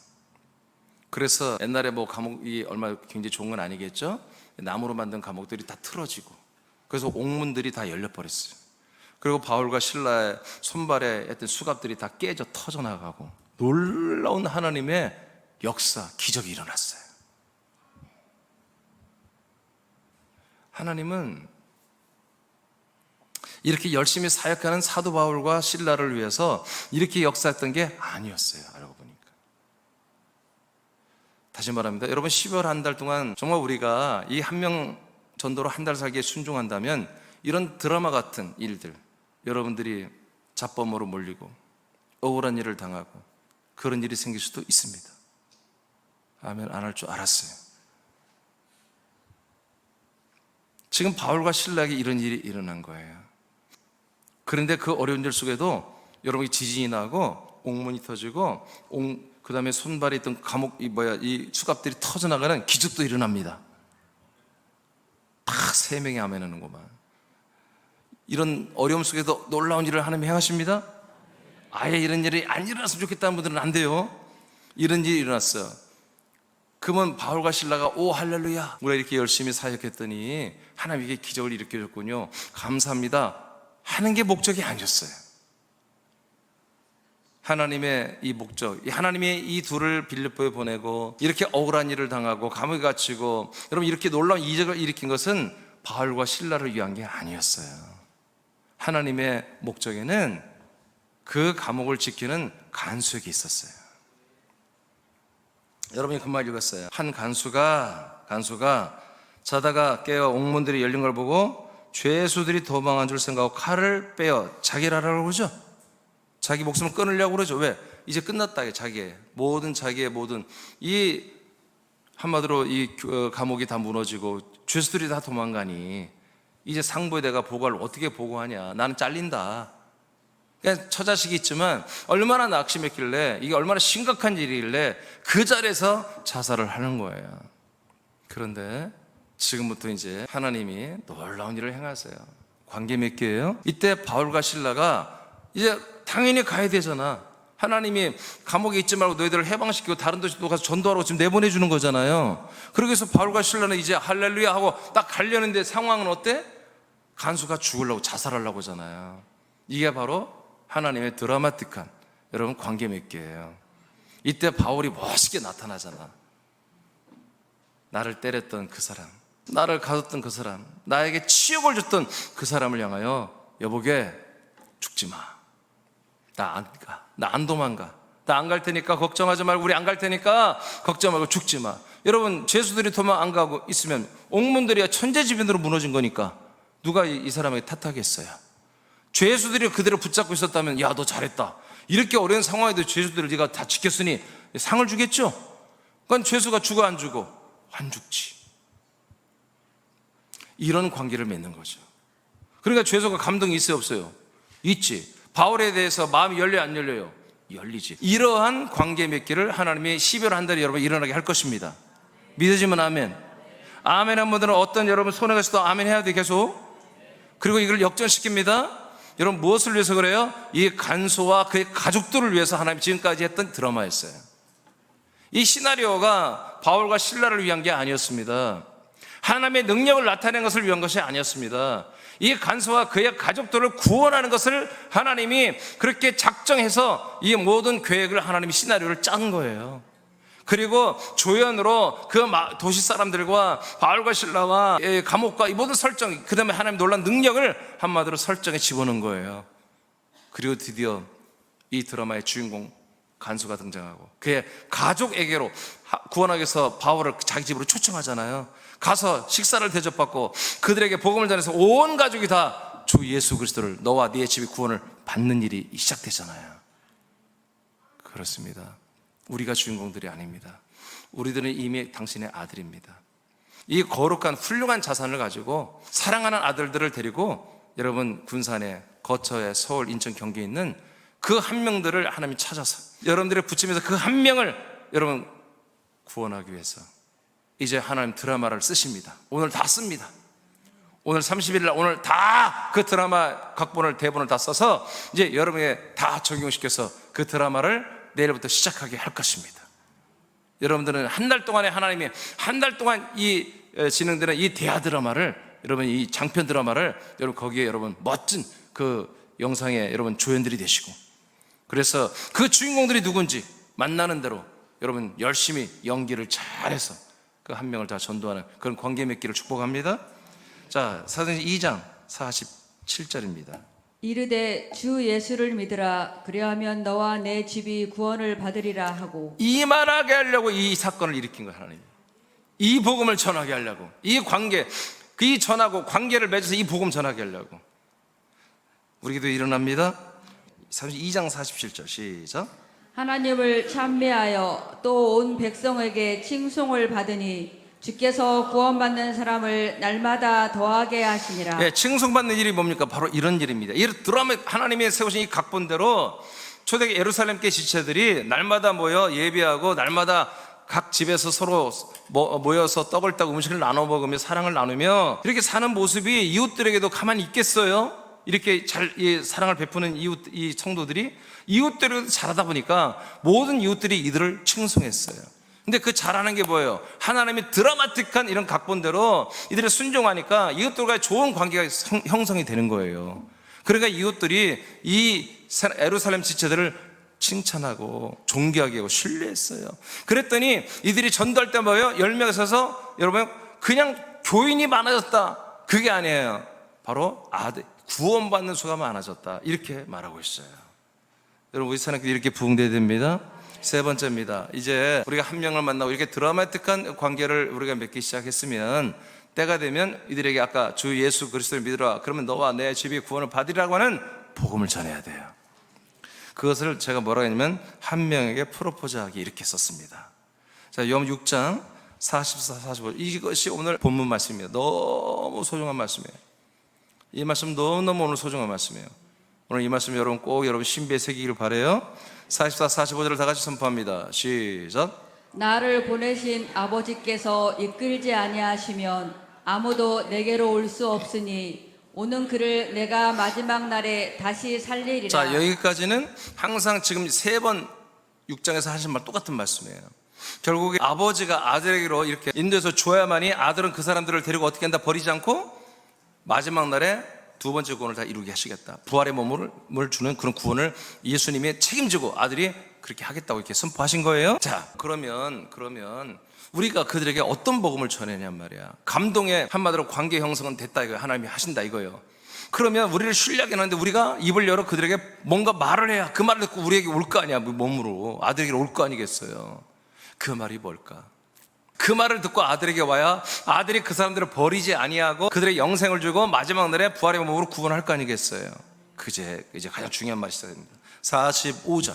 그래서 옛날에 뭐 감옥이 얼마나 굉장히 좋은 건 아니겠죠? 나무로 만든 감옥들이 다 틀어지고 그래서 옥문들이 다 열려버렸어요. 그리고 바울과 신라의 손발에 했던 수갑들이 다 깨져 터져나가고 놀라운 하나님의 역사, 기적이 일어났어요. 하나님은 이렇게 열심히 사역하는 사도 바울과 신라를 위해서 이렇게 역사했던 게 아니었어요. 알고 보니까. 다시 말합니다. 여러분 12월 한 달 동안 정말 우리가 이 한 명 전도로 한 달 살기에 순종한다면 이런 드라마 같은 일들 여러분들이 잡범으로 몰리고 억울한 일을 당하고 그런 일이 생길 수도 있습니다. 아멘. 안 할 줄 알았어요. 지금 바울과 실라에게 이런 일이 일어난 거예요. 그런데 그 어려운 일 속에도 여러분이 지진이 나고 옥문이 터지고 그 다음에 손발에 있던 이 수갑들이 터져나가는 기적도 일어납니다. 다 3명이 아멘하는구만. 이런 어려움 속에도 놀라운 일을 하나님이 행하십니다. 아예 이런 일이 안 일어났으면 좋겠다는 분들은 안 돼요. 이런 일이 일어났어요. 그러면 바울과 실라가 오 할렐루야 우리가 이렇게 열심히 사역했더니 하나님 이게 기적을 일으켜줬군요. 감사합니다 하는 게 목적이 아니었어요. 하나님의 이 목적, 하나님의 이 둘을 빌립보에 보내고 이렇게 억울한 일을 당하고 감옥에 갇히고, 여러분 이렇게 놀라운 이적을 일으킨 것은 바울과 실라를 위한 게 아니었어요. 하나님의 목적에는 그 감옥을 지키는 간수에게 있었어요. 여러분이 그 말 읽었어요. 한 간수가 자다가 깨어 옥문들이 열린 걸 보고 죄수들이 도망한 줄 생각하고 칼을 빼어 자기를 하라고 그러죠. 자기 목숨을 끊으려고 그러죠. 왜? 이제 끝났다. 자기의 모든 이 한마디로 이 감옥이 다 무너지고 죄수들이 다 도망가니 이제 상부에 내가 보고를 어떻게 보고하냐. 나는 잘린다. 그냥 처자식이 있지만 얼마나 낙심했길래, 이게 얼마나 심각한 일이길래 그 자리에서 자살을 하는 거예요. 그런데 지금부터 이제 하나님이 놀라운 일을 행하세요. 관계 몇 개예요? 이때 바울과 실라가 이제 당연히 가야 되잖아. 하나님이 감옥에 있지 말고 너희들을 해방시키고 다른 도시로 가서 전도하라고 지금 내보내주는 거잖아요. 그러기 위해서 바울과 실라는 이제 할렐루야 하고 딱 가려는데 상황은 어때? 간수가 죽으려고 자살하려고 하잖아요. 이게 바로 하나님의 드라마틱한, 여러분, 관계 맺기예요. 이때 바울이 멋있게 나타나잖아. 나를 때렸던 그 사람, 나를 가뒀던 그 사람, 나에게 치욕을 줬던 그 사람을 향하여 여보게 죽지 마. 나 안 가. 나 안 도망가. 나 안 갈 테니까 걱정하지 말고, 우리 안 갈 테니까 걱정 말고 죽지 마. 여러분, 죄수들이 도망 안 가고 있으면 옥문들이 천재지변으로 무너진 거니까 누가 이 사람에게 탓하겠어요? 죄수들이 그대로 붙잡고 있었다면 야, 너 잘했다. 이렇게 어려운 상황에도 죄수들을 네가 다 지켰으니 상을 주겠죠? 그건 죄수가 죽어 안 죽어? 안 죽지. 이런 관계를 맺는 거죠. 그러니까 죄수가 감동이 있어요, 없어요? 있지. 바울에 대해서 마음이 열려요, 안 열려요? 열리지. 이러한 관계 맺기를 하나님이 12월 한 달에 여러분 일어나게 할 것입니다. 믿어지면 아멘. 아멘 한 분들은 어떤 여러분 손해가 있어도 아멘 해야 돼, 계속. 그리고 이걸 역전시킵니다. 여러분 무엇을 위해서 그래요? 이 간소와 그의 가족들을 위해서 하나님 지금까지 했던 드라마였어요. 이 시나리오가 바울과 실라를 위한 게 아니었습니다. 하나님의 능력을 나타내는 것을 위한 것이 아니었습니다. 이 간소와 그의 가족들을 구원하는 것을 하나님이 그렇게 작정해서 이 모든 계획을, 하나님이 시나리오를 짠 거예요. 그리고 조연으로 그 도시 사람들과 바울과 실라와 감옥과 이 모든 설정, 그 다음에 하나님 놀란 능력을 한마디로 설정에 집어넣은 거예요. 그리고 드디어 이 드라마의 주인공 간수가 등장하고 그의 가족에게로 구원하기 위해서 바울을 자기 집으로 초청하잖아요. 가서 식사를 대접받고 그들에게 복음을 전해서 온 가족이 다 주 예수 그리스도를, 너와 네 집이 구원을 받는 일이 시작되잖아요. 그렇습니다. 우리가 주인공들이 아닙니다. 우리들은 이미 당신의 아들입니다. 이 거룩한 훌륭한 자산을 가지고 사랑하는 아들들을 데리고 여러분 군산에, 거처에, 서울, 인천, 경기에 있는 그 한 명들을 하나님이 찾아서 여러분들의 부침에서 그 한 명을 여러분 구원하기 위해서 이제 하나님 드라마를 쓰십니다. 오늘 다 씁니다. 오늘 30일 날 오늘 다 그 드라마 각본을, 대본을 다 써서 이제 여러분에게 다 적용시켜서 그 드라마를 내일부터 시작하게 할 것입니다. 여러분들은 한 달 동안에 하나님이 한 달 동안 이 진행되는 이 대화 드라마를, 여러분 이 장편 드라마를 여러분 거기에 여러분 멋진 그 영상에 여러분 조연들이 되시고, 그래서 그 주인공들이 누군지 만나는 대로 여러분 열심히 연기를 잘해서 그 한 명을 다 전도하는 그런 관계 맺기를 축복합니다. 자, 사도행전 2장 47절입니다. 이르되 주 예수를 믿으라. 그리하면 너와 내 집이 구원을 받으리라 하고. 이 말하게 하려고 이 사건을 일으킨 거예요. 하나님 이 복음을 전하게 하려고, 이 관계, 이 전하고 관계를 맺어서 이 복음 전하게 하려고. 우리 기도 일어납니다. 2장 47절 시작. 하나님을 찬미하여 또 온 백성에게 칭송을 받으니 주께서 구원받는 사람을 날마다 더하게 하시니라. 예, 칭송받는 일이 뭡니까? 바로 이런 일입니다. 이 드라마, 하나님이 세우신 이 각본대로 초대기 예루살렘 계 지체들이 날마다 모여 예배하고 날마다 각 집에서 서로 모여서 떡을 따고 음식을 나눠 먹으며 사랑을 나누며 이렇게 사는 모습이 이웃들에게도 가만히 있겠어요? 이렇게 잘 사랑을 베푸는 이 성도들이 이웃들을 잘하다 보니까 모든 이웃들이 이들을 칭송했어요. 근데 그 잘하는 게 뭐예요? 하나님이 드라마틱한 이런 각본대로 이들이 순종하니까 이웃들과의 좋은 관계가 형성이 되는 거예요. 그러니까 이웃들이 이 예루살렘 지체들을 칭찬하고 존귀하게 하고 신뢰했어요. 그랬더니 이들이 전도할 때 뭐예요? 10명이 서서 여러분 그냥 교인이 많아졌다, 그게 아니에요. 바로 구원받는 수가 많아졌다, 이렇게 말하고 있어요. 여러분, 우리 사람끼리 이렇게 부흥돼야 됩니다. 세 번째입니다. 이제 우리가 한 명을 만나고 이렇게 드라마틱한 관계를 우리가 맺기 시작했으면, 때가 되면 이들에게 아까 주 예수 그리스도를 믿으라, 그러면 너와 내 집이 구원을 받으리라고 하는 복음을 전해야 돼요. 그것을 제가 뭐라고 했냐면 한 명에게 프로포즈하기, 이렇게 썼습니다. 자, 요한 6장 44, 45, 이것이 오늘 본문 말씀입니다. 너무 소중한 말씀이에요. 이 말씀 너무너무 오늘 소중한 말씀이에요. 오늘 이 말씀 여러분 꼭 여러분 신비에 새기기를 바라요. 44, 45절을 다 같이 선포합니다. 시작. 나를 보내신 아버지께서 이끌지 아니하시면 아무도 내게로 올 수 없으니 오는 그를 내가 마지막 날에 다시 살리리라. 자, 여기까지는 항상 지금 3번 6장에서 하신 말 똑같은 말씀이에요. 결국에 아버지가 아들에게로 이렇게 인도해서 줘야만이 아들은 그 사람들을 데리고 어떻게 한다? 버리지 않고 마지막 날에 두 번째 구원을 다 이루게 하시겠다. 부활의 몸을 주는 그런 구원을 예수님이 책임지고 아들이 그렇게 하겠다고 이렇게 선포하신 거예요. 자, 그러면 우리가 그들에게 어떤 복음을 전해냔 말이야. 감동의 한마디로 관계 형성은 됐다, 이거 하나님이 하신다 이거예요. 그러면 우리를 신뢰하게 하는데 우리가 입을 열어 그들에게 뭔가 말을 해야 그 말을 듣고 우리에게 올 거 아니야. 몸으로 아들에게 올 거 아니겠어요. 그 말이 뭘까? 그 말을 듣고 아들에게 와야 아들이 그 사람들을 버리지 아니하고 그들의 영생을 주고 마지막 날에 부활의 몸으로 구원할 거 아니겠어요. 이제 가장 중요한 말이 시작됩니다. 45절.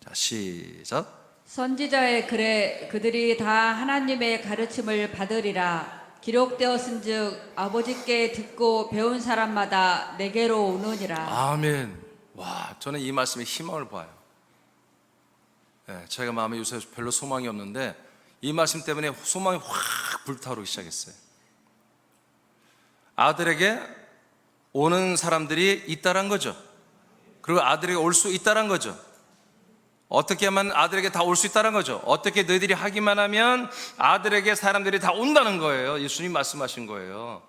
자, 시작. 선지자의 글에 그들이 다 하나님의 가르침을 받으리라. 기록되었은즉 아버지께 듣고 배운 사람마다 내게로 오느니라. 아멘. 와, 저는 이 말씀에 희망을 봐요. 네, 제가 마음에 요새 별로 소망이 없는데 이 말씀 때문에 소망이 확 불타오르기 시작했어요. 아들에게 오는 사람들이 있다란 거죠. 그리고 아들에게 올 수 있다란 거죠. 어떻게 하면 아들에게 다 올 수 있다는 거죠. 어떻게 너희들이 하기만 하면 아들에게 사람들이 다 온다는 거예요. 예수님 말씀하신 거예요.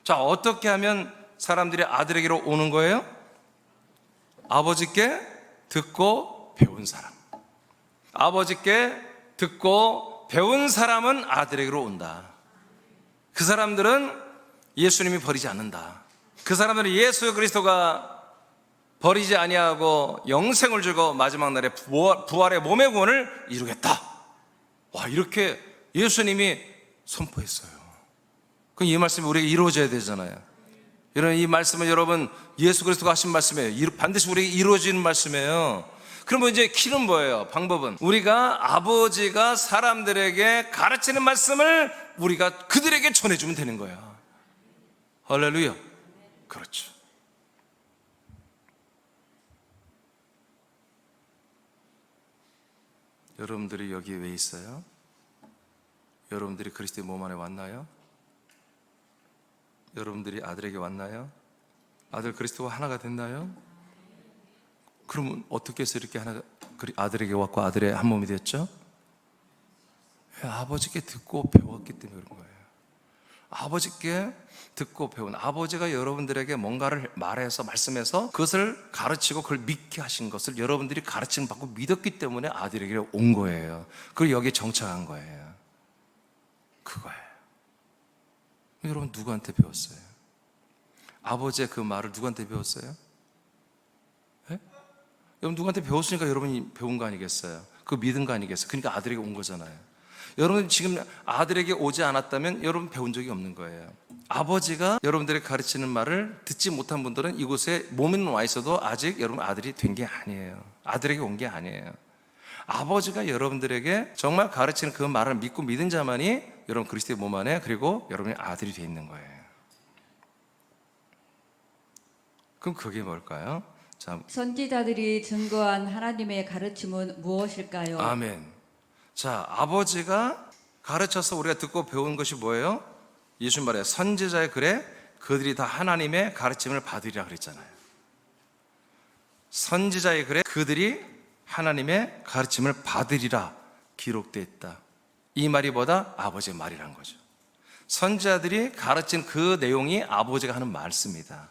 자, 어떻게 하면 사람들이 아들에게로 오는 거예요? 아버지께 듣고 배운 사람. 아버지께 듣고 배운 사람은 아들에게로 온다. 그 사람들은 예수님이 버리지 않는다. 그 사람들은 예수 그리스도가 버리지 아니하고 영생을 주고 마지막 날에 부활의 몸의 구원을 이루겠다. 와, 이렇게 예수님이 선포했어요. 그럼 이 말씀이 우리에게 이루어져야 되잖아요. 이런 이 말씀은 여러분 예수 그리스도가 하신 말씀이에요. 반드시 우리에게 이루어지는 말씀이에요. 그러면 이제 키는 뭐예요? 방법은 우리가 아버지가 사람들에게 가르치는 말씀을 우리가 그들에게 전해주면 되는 거예요. 할렐루야. 그렇죠. 여러분들이 여기 왜 있어요? 여러분들이 그리스도의 몸 안에 왔나요? 여러분들이 아들에게 왔나요? 아들 그리스도와 하나가 됐나요? 그러면 어떻게 해서 이렇게 아들에게 왔고 아들의 한 몸이 됐죠? 아버지께 듣고 배웠기 때문에 그런 거예요. 아버지께 듣고 배운, 아버지가 여러분들에게 뭔가를 말해서 말씀해서 그것을 가르치고 그걸 믿게 하신 것을 여러분들이 가르침을 받고 믿었기 때문에 아들에게 온 거예요. 그리고 여기에 정착한 거예요. 그거예요. 여러분 누구한테 배웠어요? 아버지의 그 말을 누구한테 배웠어요? 네? 여러분 누구한테 배웠으니까 여러분이 배운 거 아니겠어요? 그거 믿은 거 아니겠어요? 그러니까 아들에게 온 거잖아요. 여러분 지금 아들에게 오지 않았다면 여러분 배운 적이 없는 거예요. 아버지가 여러분들에게 가르치는 말을 듣지 못한 분들은 이곳에 몸에는 와 있어도 아직 여러분 아들이 된 게 아니에요. 아들에게 온 게 아니에요. 아버지가 여러분들에게 정말 가르치는 그 말을 믿고 믿은 자만이 여러분 그리스도의 몸 안에, 그리고 여러분의 아들이 돼 있는 거예요. 그럼 그게 뭘까요? 자, 선지자들이 증거한 하나님의 가르침은 무엇일까요? 아멘. 자, 아버지가 가르쳐서 우리가 듣고 배운 것이 뭐예요? 예수님 말해요. 선지자의 글에 그들이 다 하나님의 가르침을 받으리라 그랬잖아요. 선지자의 글에 그들이 하나님의 가르침을 받으리라 기록되어 있다. 이 말이 뭐다? 아버지의 말이란 거죠. 선지자들이 가르친 그 내용이 아버지가 하는 말씀이다.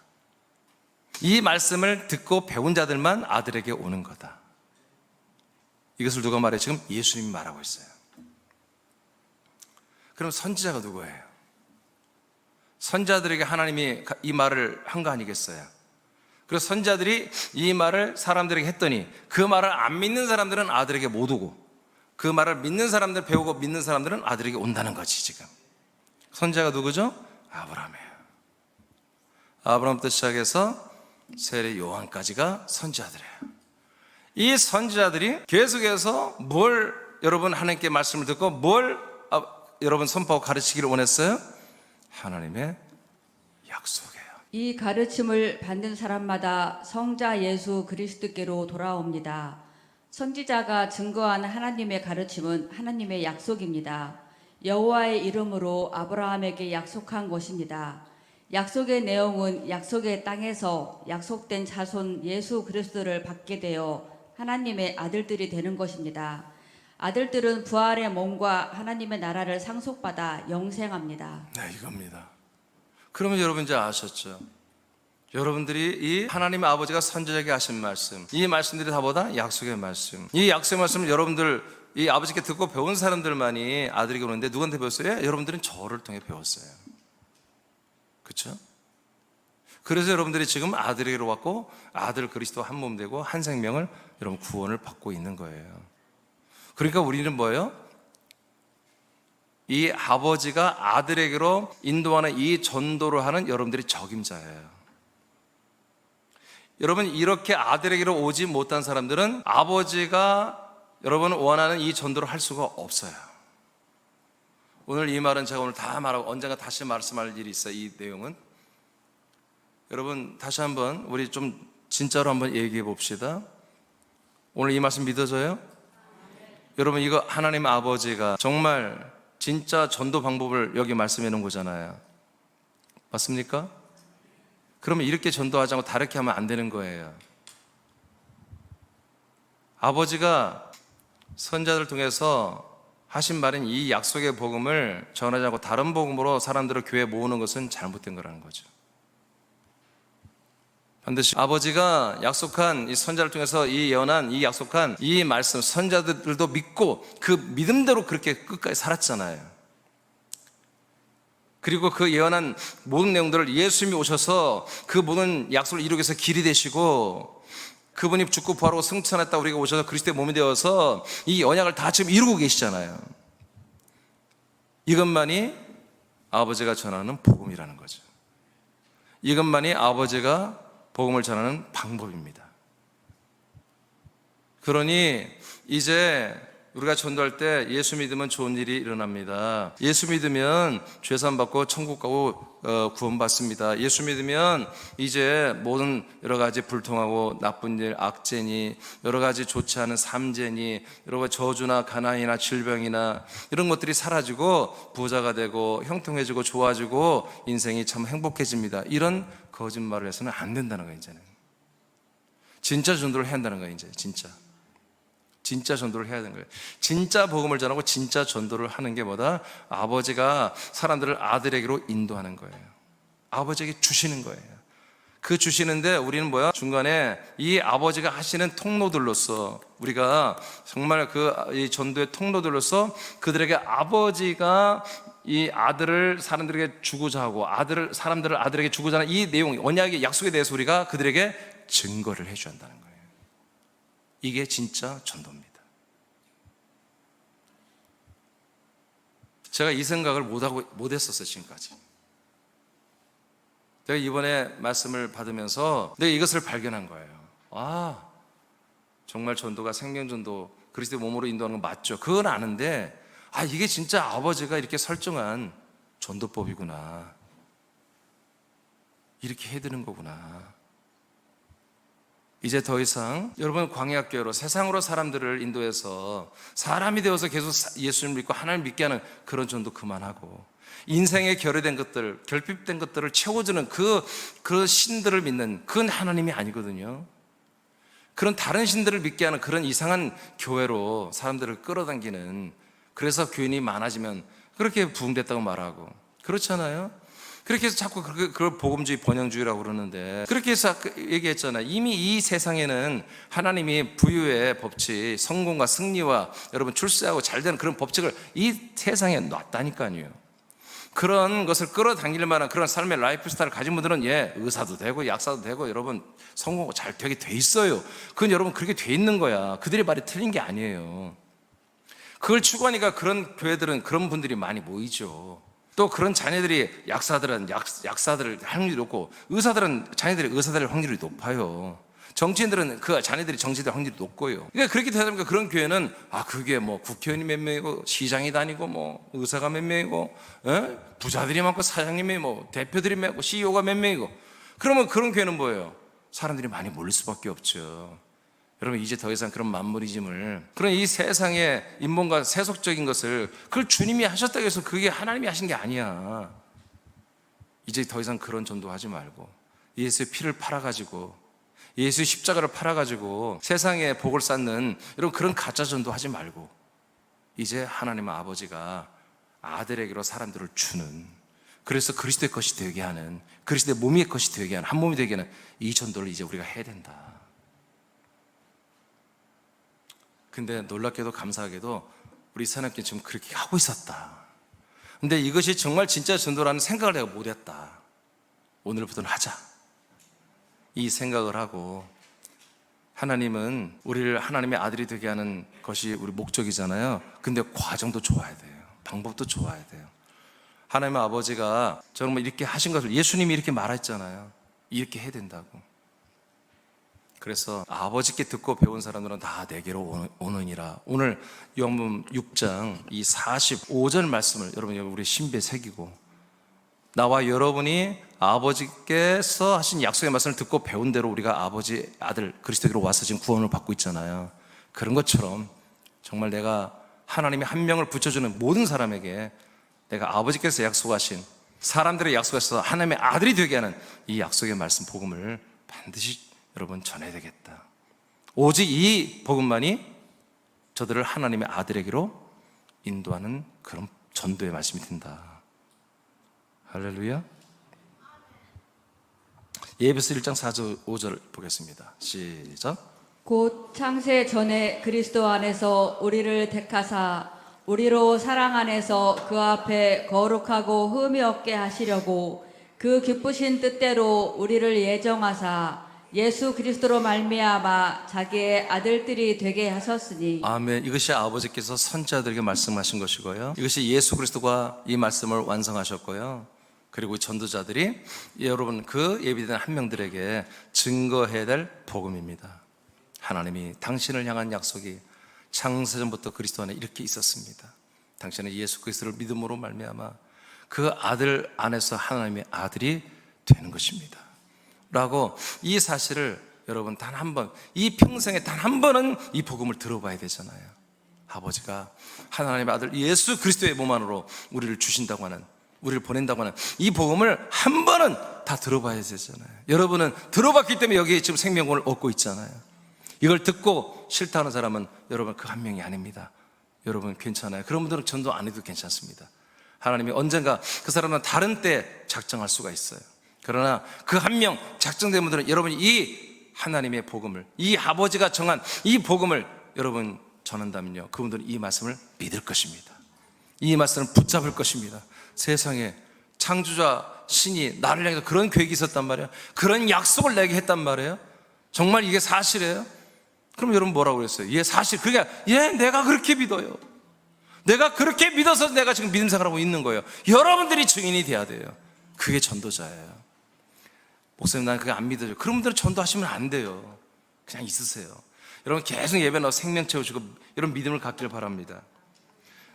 이 말씀을 듣고 배운 자들만 아들에게 오는 거다. 이것을 누가 말해? 지금 예수님이 말하고 있어요. 그럼 선지자가 누구예요? 선지자들에게 하나님이 이 말을 한 거 아니겠어요? 그래서 선지자들이 이 말을 사람들에게 했더니 그 말을 안 믿는 사람들은 아들에게 못 오고 그 말을 믿는 사람들, 배우고 믿는 사람들은 아들에게 온다는 거지. 지금 선지자가 누구죠? 아브라함이에요. 아브라함부터 시작해서 세례 요한까지가 선지자들이에요. 이 선지자들이 계속해서 뭘 여러분 하나님께 말씀을 듣고 뭘 여러분 선포하고 가르치기를 원했어요? 하나님의 약속이에요. 이 가르침을 받는 사람마다 성자 예수 그리스도께로 돌아옵니다. 선지자가 증거한 하나님의 가르침은 하나님의 약속입니다. 여호와의 이름으로 아브라함에게 약속한 것입니다. 약속의 내용은 약속의 땅에서 약속된 자손 예수 그리스도를 받게 되어 하나님의 아들들이 되는 것입니다. 아들들은 부활의 몸과 하나님의 나라를 상속받아 영생합니다. 네, 이겁니다. 그러면 여러분 이제 아셨죠? 여러분들이 이 하나님의 아버지가 선지자에게 하신 말씀, 이 말씀들이 다 뭐다? 약속의 말씀. 이 약속의 말씀을 여러분들 이 아버지께 듣고 배운 사람들만이 아들에게 오는데 누구한테 배웠어요? 여러분들은 저를 통해 배웠어요. 그렇죠? 그래서 여러분들이 지금 아들에게로 왔고 아들 그리스도 한 몸 되고 한 생명을 여러분 구원을 받고 있는 거예요. 그러니까 우리는 뭐예요? 이 아버지가 아들에게로 인도하는 이 전도를 하는 여러분들이 적임자예요. 여러분 이렇게 아들에게로 오지 못한 사람들은 아버지가 여러분 원하는 이 전도를 할 수가 없어요. 오늘 이 말은 제가 오늘 다 말하고 언젠가 다시 말씀할 일이 있어요. 이 내용은 여러분 다시 한번 우리 좀 진짜로 한번 얘기해 봅시다. 오늘 이 말씀 믿어져요? 여러분 이거 하나님 아버지가 정말 진짜 전도 방법을 여기 말씀해 놓은 거잖아요. 맞습니까? 그러면 이렇게 전도하지 않고 다르게 하면 안 되는 거예요. 아버지가 선자들 통해서 하신 말인 이 약속의 복음을 전하지 않고 다른 복음으로 사람들을 교회에 모으는 것은 잘못된 거라는 거죠. 반드시 아버지가 약속한 이 선자를 통해서 이 예언한 이 약속한 이 말씀 선자들도 믿고 그 믿음대로 그렇게 끝까지 살았잖아요. 그리고 그 예언한 모든 내용들을 예수님이 오셔서 그 모든 약속을 이루기 위해서 길이 되시고 그분이 죽고 부활하고 승천했다 우리가 오셔서 그리스도의 몸이 되어서 이 언약을 다 지금 이루고 계시잖아요. 이것만이 아버지가 전하는 복음이라는 거죠. 이것만이 아버지가 복음을 전하는 방법입니다. 그러니 이제 우리가 전도할 때 예수 믿으면 좋은 일이 일어납니다. 예수 믿으면 죄산 받고 천국 가고 구원받습니다. 예수 믿으면 이제 모든 여러 가지 불통하고 나쁜 일, 악재니 여러 가지 좋지 않은 삼재니 여러 가지 저주나 가난이나 질병이나 이런 것들이 사라지고 부자가 되고 형통해지고 좋아지고 인생이 참 행복해집니다. 이런 거짓말을 해서는 안 된다는 거예요. 이제는 진짜 전도를 해야 한다는 거예요. 이제 진짜 전도를 해야 되는 거예요. 진짜 복음을 전하고 진짜 전도를 하는 게 뭐다? 아버지가 사람들을 아들에게로 인도하는 거예요. 아버지에게 주시는 거예요. 그 주시는데 우리는 뭐야? 중간에 이 아버지가 하시는 통로들로서 우리가 정말 이 전도의 통로들로서 그들에게 아버지가 이 아들을 사람들에게 주고자 하고 사람들을 아들에게 주고자 하는 이 내용, 언약의 약속에 대해서 우리가 그들에게 증거를 해줘야 한다는 거예요. 이게 진짜 전도입니다. 제가 이 생각을 못했었어요, 지금까지. 제가 이번에 말씀을 받으면서 내가 이것을 발견한 거예요. 정말 전도가 생명전도 그리스도의 몸으로 인도하는 건 맞죠. 그건 아는데 이게 진짜 아버지가 이렇게 설정한 전도법이구나. 이렇게 해야 되는 거구나. 이제 더 이상 여러분 광야교회로 세상으로 사람들을 인도해서 사람이 되어서 계속 예수님을 믿고 하나님을 믿게 하는 그런 전도 그만하고 인생에 결여된 것들, 결핍된 것들을 채워주는 그 신들을 믿는 그건 하나님이 아니거든요. 그런 다른 신들을 믿게 하는 그런 이상한 교회로 사람들을 끌어당기는, 그래서 교인이 많아지면 그렇게 부흥됐다고 말하고 그렇잖아요. 그렇게 해서 자꾸 그걸 복음주의 번영주의라고 그러는데, 그렇게 해서 얘기했잖아요. 이미 이 세상에는 하나님이 부유의 법칙, 성공과 승리와 여러분 출세하고 잘 되는 그런 법칙을 이 세상에 놨다니까요. 그런 것을 끌어당길 만한 그런 삶의 라이프 스타일을 가진 분들은 의사도 되고 약사도 되고 여러분 성공하고 잘 되게 돼 있어요. 그건 여러분 그렇게 돼 있는 거야. 그들의 말이 틀린 게 아니에요. 그걸 추구하니까 그런 교회들은 그런 분들이 많이 모이죠. 또 그런 자녀들이 약사들은 약사들 확률이 높고, 의사들은 자녀들이 의사될 확률이 높아요. 정치인들은 그 자녀들이 정치될 확률이 높고요. 그러니까 그렇게 되다 보니까 그런 교회는 그게 뭐 국회의원이 몇 명이고 시장이 다니고 뭐 의사가 몇 명이고 부자들이 많고 사장님이 뭐 대표들이 몇 명이고 CEO가 몇 명이고, 그러면 그런 교회는 뭐예요? 사람들이 많이 몰릴 수밖에 없죠. 여러분 이제 더 이상 그런 만무리즘을, 그런 이 세상의 인본과 세속적인 것을 그걸 주님이 하셨다고 해서 그게 하나님이 하신 게 아니야. 이제 더 이상 그런 전도하지 말고 예수의 피를 팔아가지고, 예수의 십자가를 팔아가지고 세상에 복을 쌓는 이런 그런 가짜 전도하지 말고, 이제 하나님 아버지가 아들에게로 사람들을 주는, 그래서 그리스도의 것이 되게 하는, 그리스도의 몸의 것이 되게 하는, 한 몸이 되게 하는 이 전도를 이제 우리가 해야 된다. 근데 놀랍게도 감사하게도 우리 사람께 지금 그렇게 하고 있었다. 근데 이것이 정말 진짜 전도라는 생각을 내가 못했다. 오늘부터는 하자. 이 생각을 하고, 하나님은 우리를 하나님의 아들이 되게 하는 것이 우리 목적이잖아요. 근데 과정도 좋아야 돼요. 방법도 좋아야 돼요. 하나님의 아버지가 정말 이렇게 하신 것을 예수님이 이렇게 말했잖아요. 이렇게 해야 된다고. 그래서 아버지께 듣고 배운 사람들은 다 내게로 오느니라. 오늘 요한복음 6장 이 45절 말씀을 여러분 우리 신비에 새기고, 나와 여러분이 아버지께서 하신 약속의 말씀을 듣고 배운 대로 우리가 아버지 아들 그리스도로 와서 지금 구원을 받고 있잖아요. 그런 것처럼 정말 내가 하나님이 한 명을 붙여주는 모든 사람에게 내가 아버지께서 약속하신, 사람들의 약속에서 하나님의 아들이 되게 하는 이 약속의 말씀 복음을 반드시 여러분 전해야 되겠다. 오직 이 복음만이 저들을 하나님의 아들에게로 인도하는 그런 전도의 말씀이 된다. 할렐루야. 예배서 1장 4절 5절 보겠습니다. 시작. 곧 창세 전에 그리스도 안에서 우리를 택하사 우리로 사랑 안에서 그 앞에 거룩하고 흠이 없게 하시려고 그 기쁘신 뜻대로 우리를 예정하사 예수 그리스도로 말미암아 자기의 아들들이 되게 하셨으니. 아멘. 이것이 아버지께서 선지자들에게 말씀하신 것이고요. 이것이 예수 그리스도가 이 말씀을 완성하셨고요. 그리고 전도자들이 여러분 그 예비된 한 명들에게 증거해야 될 복음입니다. 하나님이 당신을 향한 약속이 창세전부터 그리스도 안에 이렇게 있었습니다. 당신은 예수 그리스도를 믿음으로 말미암아 그 아들 안에서 하나님의 아들이 되는 것입니다 라고, 이 사실을 여러분 단 한 번, 이 평생에 단 한 번은 이 복음을 들어봐야 되잖아요. 아버지가 하나님의 아들 예수 그리스도의 몸 안으로 우리를 주신다고 하는, 우리를 보낸다고 하는 이 복음을 한 번은 다 들어봐야 되잖아요. 여러분은 들어봤기 때문에 여기 지금 생명을 얻고 있잖아요. 이걸 듣고 싫다는 사람은 여러분 그 한 명이 아닙니다. 여러분 괜찮아요. 그런 분들은 전도 안 해도 괜찮습니다. 하나님이 언젠가 그 사람은 다른 때 작정할 수가 있어요. 그러나 그 한 명 작정된 분들은 여러분이 이 하나님의 복음을, 이 아버지가 정한 이 복음을 여러분 전한다면요, 그분들은 이 말씀을 믿을 것입니다. 이 말씀을 붙잡을 것입니다. 세상에 창조자 신이 나를 향해서 그런 계획이 있었단 말이에요. 그런 약속을 내게 했단 말이에요. 정말 이게 사실이에요? 그럼 여러분 뭐라고 그랬어요? 사실, 그게 내가 그렇게 믿어요. 내가 그렇게 믿어서 내가 지금 믿음 생활하고 있는 거예요. 여러분들이 증인이 돼야 돼요. 그게 전도자예요. 목사님 난 그게 안 믿어요. 그런 분들은 전도하시면 안 돼요. 그냥 있으세요. 여러분 계속 예배 나와 생명 채우시고 이런 믿음을 갖기를 바랍니다.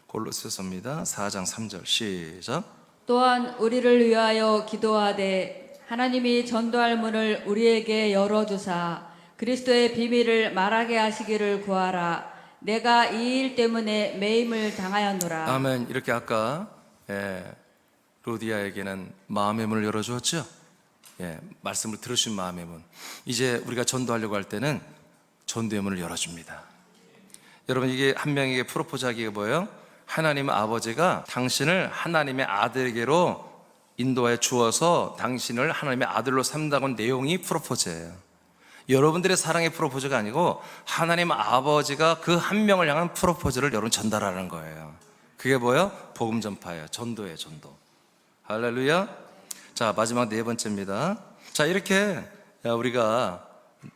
골로새서입니다. 4장 3절 시작. 또한 우리를 위하여 기도하되 하나님이 전도할 문을 우리에게 열어주사 그리스도의 비밀을 말하게 하시기를 구하라. 내가 이 일 때문에 매임을 당하였노라. 아멘. 이렇게 아까 루디아에게는 마음의 문을 열어주었죠. 말씀을 들으신 마음의 문. 이제 우리가 전도하려고 할 때는 전도의 문을 열어줍니다. 여러분 이게 한 명에게 프로포즈하기가 뭐예요? 하나님 아버지가 당신을 하나님의 아들에게로 인도하여 주어서 당신을 하나님의 아들로 삼다고 내용이 프로포즈예요. 여러분들의 사랑의 프로포즈가 아니고 하나님 아버지가 그 한 명을 향한 프로포즈를 여러분 전달하는 거예요. 그게 뭐예요? 복음 전파예요. 전도예요, 전도. 할렐루야. 자, 마지막 네 번째입니다. 자, 이렇게 우리가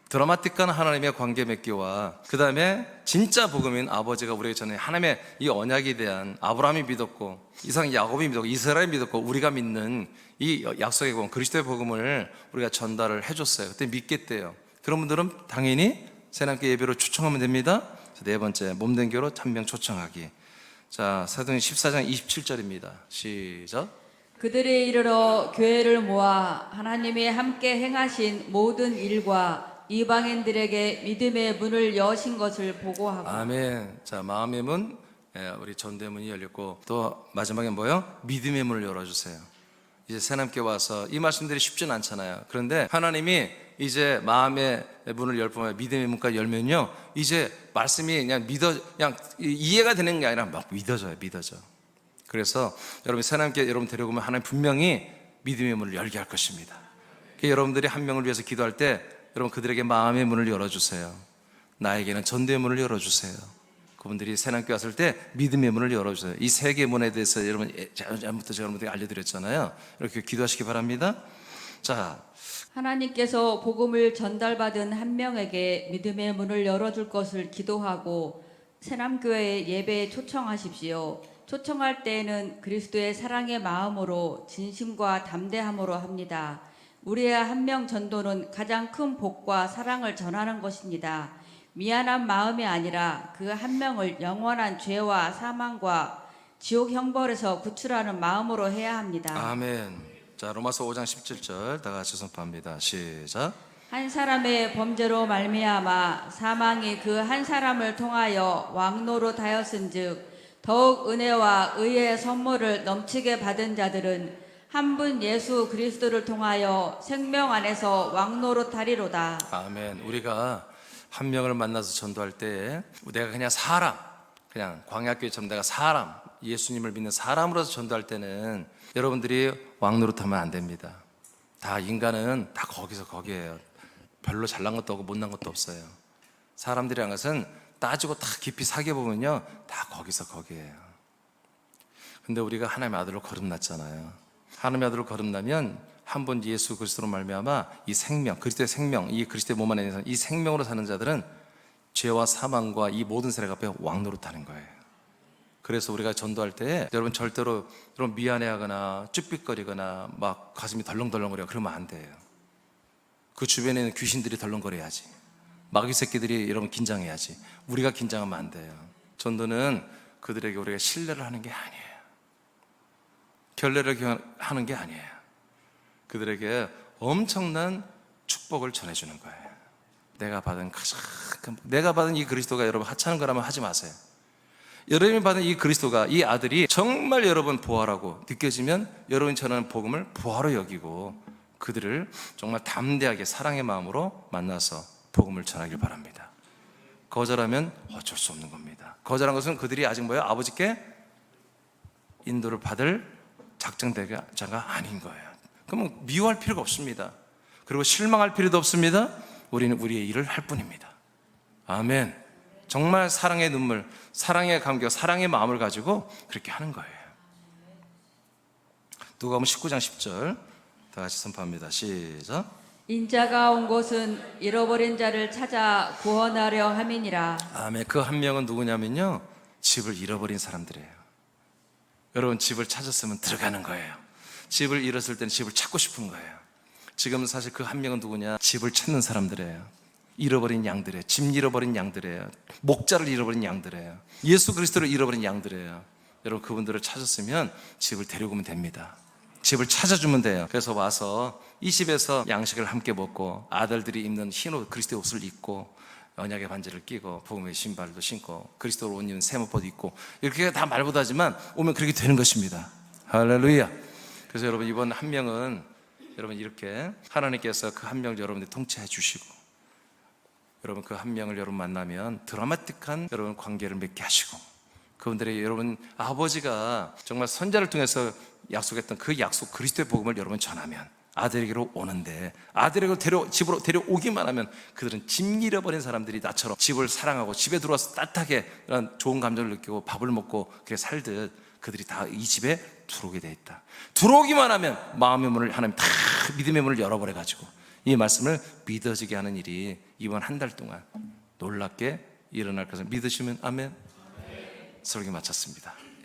드라마틱한 하나님의 관계 맺기와 그 다음에 진짜 복음인 아버지가 우리에게 전해 하나님의 이 언약에 대한 아브라함이 믿었고 이삭 야곱이 믿었고 이스라엘이 믿었고 우리가 믿는 이 약속의 복음 그리스도의 복음을 우리가 전달을 해줬어요. 그때 믿겠대요. 그런 분들은 당연히 새남교 예배로 초청하면 됩니다. 네 번째, 몸된 교로 한 명 초청하기. 자, 사도행 14장 27절입니다. 시작. 그들이 이르러 교회를 모아 하나님이 함께 행하신 모든 일과 이방인들에게 믿음의 문을 여신 것을 보고하고. 아멘. 자, 마음의 문, 우리 전도의 문이 열렸고 또 마지막에 뭐요? 믿음의 문을 열어주세요. 이제 새남께 와서 이 말씀들이 쉽지는 않잖아요. 그런데 하나님이 이제 마음의 문을 열 뿐만 아니라 믿음의 문까지 열면요, 이제 말씀이 그냥 그냥 이해가 되는 게 아니라 막 믿어져요. 그래서 여러분 새남께 여러분 데려오면 하나님 분명히 믿음의 문을 열게 할 것입니다. 여러분들이 한 명을 위해서 기도할 때 여러분 그들에게 마음의 문을 열어주세요. 나에게는 전도의 문을 열어주세요. 그분들이 새남께 왔을 때 믿음의 문을 열어주세요. 이 세 개의 문에 대해서 여러분 잘부터 제가 여러분들에게 알려드렸잖아요. 이렇게 기도하시기 바랍니다. 자, 하나님께서 복음을 전달받은 한 명에게 믿음의 문을 열어줄 것을 기도하고 새남교회 예배에 초청하십시오. 초청할 때에는 그리스도의 사랑의 마음으로 진심과 담대함으로 합니다. 우리의 한 명 전도는 가장 큰 복과 사랑을 전하는 것입니다. 미안한 마음이 아니라 그 한 명을 영원한 죄와 사망과 지옥 형벌에서 구출하는 마음으로 해야 합니다. 아멘. 자, 로마서 5장 17절 다 같이 선포합니다. 시작. 한 사람의 범죄로 말미암아 사망이 그 한 사람을 통하여 왕노릇하였은즉 더욱 은혜와 의의 선물을 넘치게 받은 자들은 한 분 예수 그리스도를 통하여 생명 안에서 왕노릇하리로다. 아멘. 우리가 한 명을 만나서 전도할 때 내가 그냥 사람, 그냥 광야교회처럼 내가 사람, 예수님을 믿는 사람으로서 전도할 때는 여러분들이 왕노릇하면 안 됩니다. 다 인간은 다 거기서 거기에요. 별로 잘난 것도 없고 못난 것도 없어요. 사람들이란 것은 따지고 다 깊이 사귀어보면요 다 거기서 거기에요. 근데 우리가 하나님의 아들로 거듭났잖아요. 하나님의 아들로 거듭나면 한 번 예수 그리스도로 말미암아 이 생명, 그리스도의 생명, 이 그리스도의 몸 안에 있는 이 생명으로 사는 자들은 죄와 사망과 이 모든 세력 앞에 왕노릇하는 거예요. 그래서 우리가 전도할 때 여러분 절대로 여러분 미안해하거나 쭈삣거리거나 막 가슴이 덜렁덜렁거려 그러면 안 돼요. 그 주변에 있는 귀신들이 덜렁거려야지. 마귀 새끼들이 여러분 긴장해야지. 우리가 긴장하면 안 돼요. 전도는 그들에게 우리가 신뢰를 하는 게 아니에요. 결례를 하는 게 아니에요. 그들에게 엄청난 축복을 전해주는 거예요. 내가 받은 이 그리스도가 여러분 하찮은 거라면 하지 마세요. 여러분이 받은 이 그리스도가, 이 아들이 정말 여러분 보아라고 느껴지면 여러분 전하는 복음을 보아로 여기고 그들을 정말 담대하게 사랑의 마음으로 만나서 복음을 전하길 바랍니다. 거절하면 어쩔 수 없는 겁니다. 거절한 것은 그들이 아직 아버지께 인도를 받을 작정자가 아닌 거예요. 그러면 미워할 필요가 없습니다. 그리고 실망할 필요도 없습니다. 우리는 우리의 일을 할 뿐입니다. 아멘. 정말 사랑의 눈물, 사랑의 감격, 사랑의 마음을 가지고 그렇게 하는 거예요. 누가복음 19장 10절 다 같이 선포합니다. 시작. 인자가 온 곳은 잃어버린 자를 찾아 구원하려 함이니라. 아멘. 그 한 명은 누구냐면요, 집을 잃어버린 사람들이에요. 여러분 집을 찾았으면 들어가는 거예요. 집을 잃었을 때는 집을 찾고 싶은 거예요. 지금 사실 그 한 명은 누구냐? 집을 찾는 사람들이에요. 잃어버린 양들이에요. 집 잃어버린 양들이에요. 목자를 잃어버린 양들이에요. 예수 그리스도를 잃어버린 양들이에요. 여러분 그분들을 찾았으면 집을 데리고 오면 됩니다. 집을 찾아주면 돼요. 그래서 와서 이 집에서 양식을 함께 먹고 아들들이 입는 흰 옷 그리스도의 옷을 입고 언약의 반지를 끼고 복음의 신발도 신고 그리스도로 옷 입는 세마포도 입고 이렇게 다 말 못하지만 오면 그렇게 되는 것입니다. 할렐루야. 그래서 여러분 이번 한 명은 여러분 이렇게 하나님께서 그 한 명을 여러분들 통치해 주시고 여러분 그 한 명을 여러분 만나면 드라마틱한 여러분 관계를 맺게 하시고 그분들의 여러분 아버지가 정말 선자를 통해서 약속했던 그 약속 그리스도의 복음을 여러분 전하면 아들에게로 오는데, 아들에게로 집으로 데려오기만 하면 그들은 집 잃어버린 사람들이 나처럼 집을 사랑하고 집에 들어와서 따뜻하게 그런 좋은 감정을 느끼고 밥을 먹고 그렇게 살듯 그들이 다 이 집에 들어오게 돼 있다. 들어오기만 하면 마음의 문을 하나님 다 믿음의 문을 열어버려 가지고 이 말씀을 믿어지게 하는 일이 이번 한 달 동안 놀랍게 일어날 것을 믿으시면 아멘. 설교 마쳤습니다.